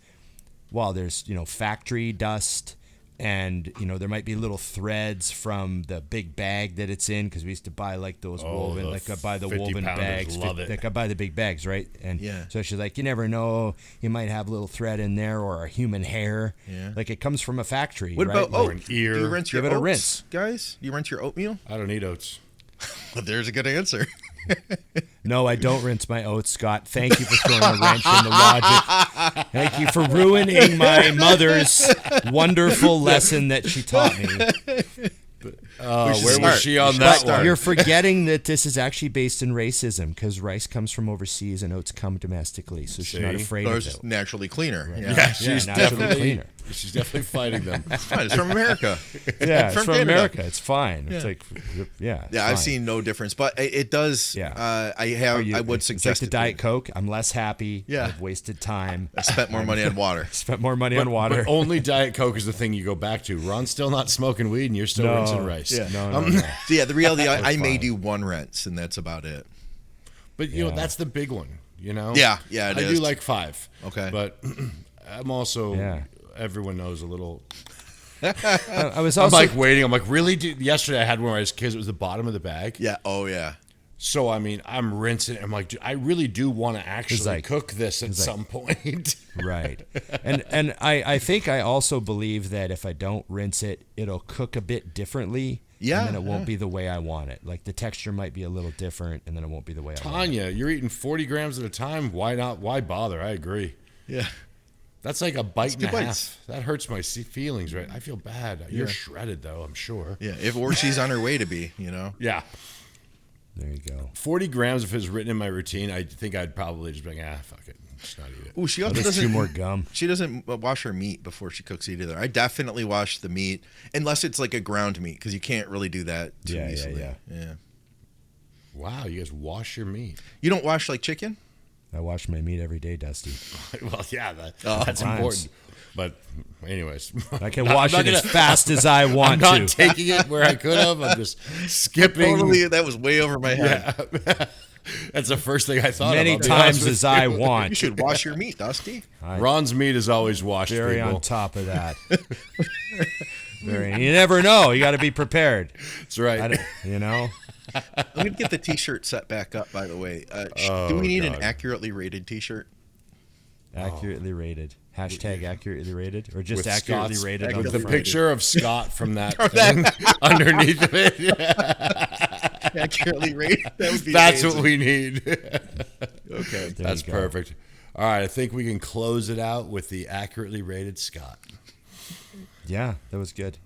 well, there's factory dust. And, there might be little threads from the big bag that it's in, because we used to buy like those woven, like I buy the woven bags. Like I buy the big bags, right? And so she's like, you never know, you might have a little thread in there or a human hair. Yeah. Like it comes from a factory. What right? about an ear? Do you rinse your Give it oats, a rinse, guys? Do you rinse your oatmeal? I don't eat oats. Well, there's a good answer. No, I don't rinse my oats, Scott. Thank you for throwing a wrench in the logic. Thank you for ruining my mother's wonderful lesson that she taught me. Where was she on that one? You're forgetting that this is actually based in racism, because rice comes from overseas and oats come domestically, so she's not afraid of it. It's naturally cleaner. Right. Yeah, she's definitely cleaner. She's definitely fighting them. It's fine. It's from America. Yeah, it's from Canada. America. It's fine. It's like, yeah. fine. I've seen no difference, but it does. Yeah, I would suggest it's like the Diet Coke. I'm less happy. Yeah, I've wasted time. I spent more money on water. But only Diet Coke is the thing you go back to. Ron's still not smoking weed, and you're still rinsing rice. Yeah. No. So yeah, the reality, I may do one rinse, and that's about it. But that's the big one. Yeah, it I is. do like 5. Okay, but I'm also. Everyone knows a little. I was also I'm like waiting. I'm like, really? Yesterday I had one where it was the bottom of the bag. Yeah. Oh yeah. So I mean, I'm rinsing. I'm like, I really do want to actually cook this at some point. Right. And I think I also believe that if I don't rinse it, it'll cook a bit differently. Yeah. And then it won't be the way I want it. Like the texture might be a little different, and then it won't be the way I want it. Tanya, you're eating 40 grams at a time. Why not? Why bother? I agree. Yeah. That's like a bite and a half. Bites. That hurts my feelings, right? I feel bad. You're shredded, though, I'm sure. Yeah, or she's on her way to be, Yeah. There you go. 40 grams, if it was written in my routine, I think I'd probably just be like, fuck it. Just not eat it. Ooh, she also doesn't chew more gum. She doesn't wash her meat before she cooks it either. I definitely wash the meat, unless it's like a ground meat, because you can't really do that too easily. Yeah. Wow, you guys wash your meat. You don't wash like chicken? I wash my meat every day, Dusty. Well, yeah, that's important. But anyways. I can wash it as fast as I want to. I'm not taking it where I could have. I'm just skipping. Totally, that was way over my head. Yeah. That's the first thing I thought Many of. times as I want. You should wash your meat, Dusty. Ron's meat is always washed, Very people. on top of that. You never know. You got to be prepared. That's right. I'm going to get the T-shirt set back up, by the way. Do we need an accurately rated T-shirt? Accurately rated. Hashtag accurately rated? Or just With accurately Scott's, rated? with the picture of Scott from that thing underneath of it. Yeah. Accurately rated? That would be That's amazing. what we need. Okay. That's perfect. All right, I think we can close it out with the accurately rated Scott. Yeah, that was good.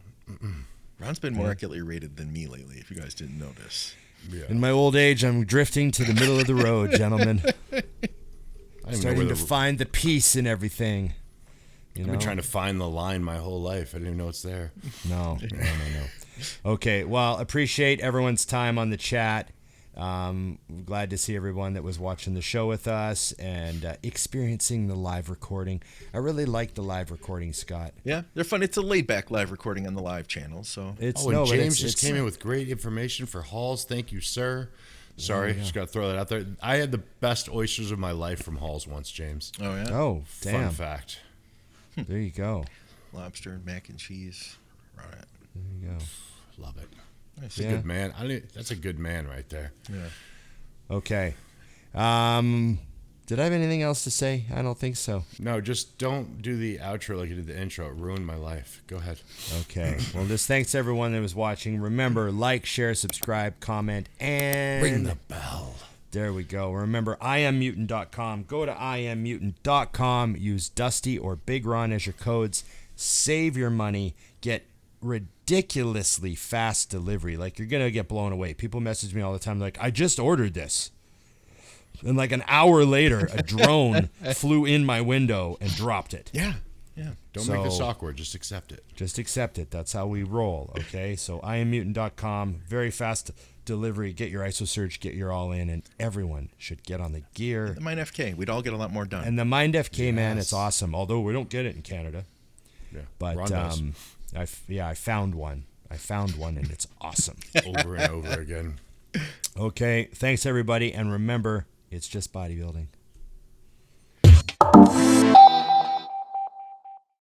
Ron's been more accurately rated than me lately, if you guys didn't notice. Yeah. In my old age, I'm drifting to the middle of the road, gentlemen. Starting to find the peace in everything. I've been trying to find the line my whole life. I didn't even know it's there. No. Okay, well, appreciate everyone's time on the chat. Glad to see everyone that was watching the show with us and experiencing the live recording. I really like the live recording, Scott. Yeah, they're fun. It's a laid-back live recording on the live channel. So James just came in with great information for Halls. Thank you, sir. Sorry, just got to throw that out there. I had the best oysters of my life from Halls once, James. Oh, yeah? Oh, damn. Fun fact. There you go. Lobster, mac and cheese. Right. There you go. Love it. Nice. That's a good man. That's a good man right there. Yeah. Okay. Did I have anything else to say? I don't think so. No, just don't do the outro like you did the intro. It ruined my life. Go ahead. Okay. Well, just thanks to everyone that was watching. Remember, like, share, subscribe, comment, and Ring the bell. There we go. Remember, IamMutant.com. Go to IamMutant.com. Use Dusty or Big Ron as your codes. Save your money. Get ridiculously fast delivery. Like, you're going to get blown away. People message me all the time like, I just ordered this. And like an hour later, a drone flew in my window and dropped it. Yeah. Yeah. Don't make this awkward. Just accept it. Just accept it. That's how we roll, okay? So IamMutant.com, very fast delivery. Get your IsoSurge, get your all in, and everyone should get on the gear. The Mind FK. We'd all get a lot more done. And the Mind FK, man, it's awesome. Although we don't get it in Canada. Yeah. But Ron does. I found one. I found one, and it's awesome. Over and over again. Okay, thanks everybody, and remember, it's just bodybuilding.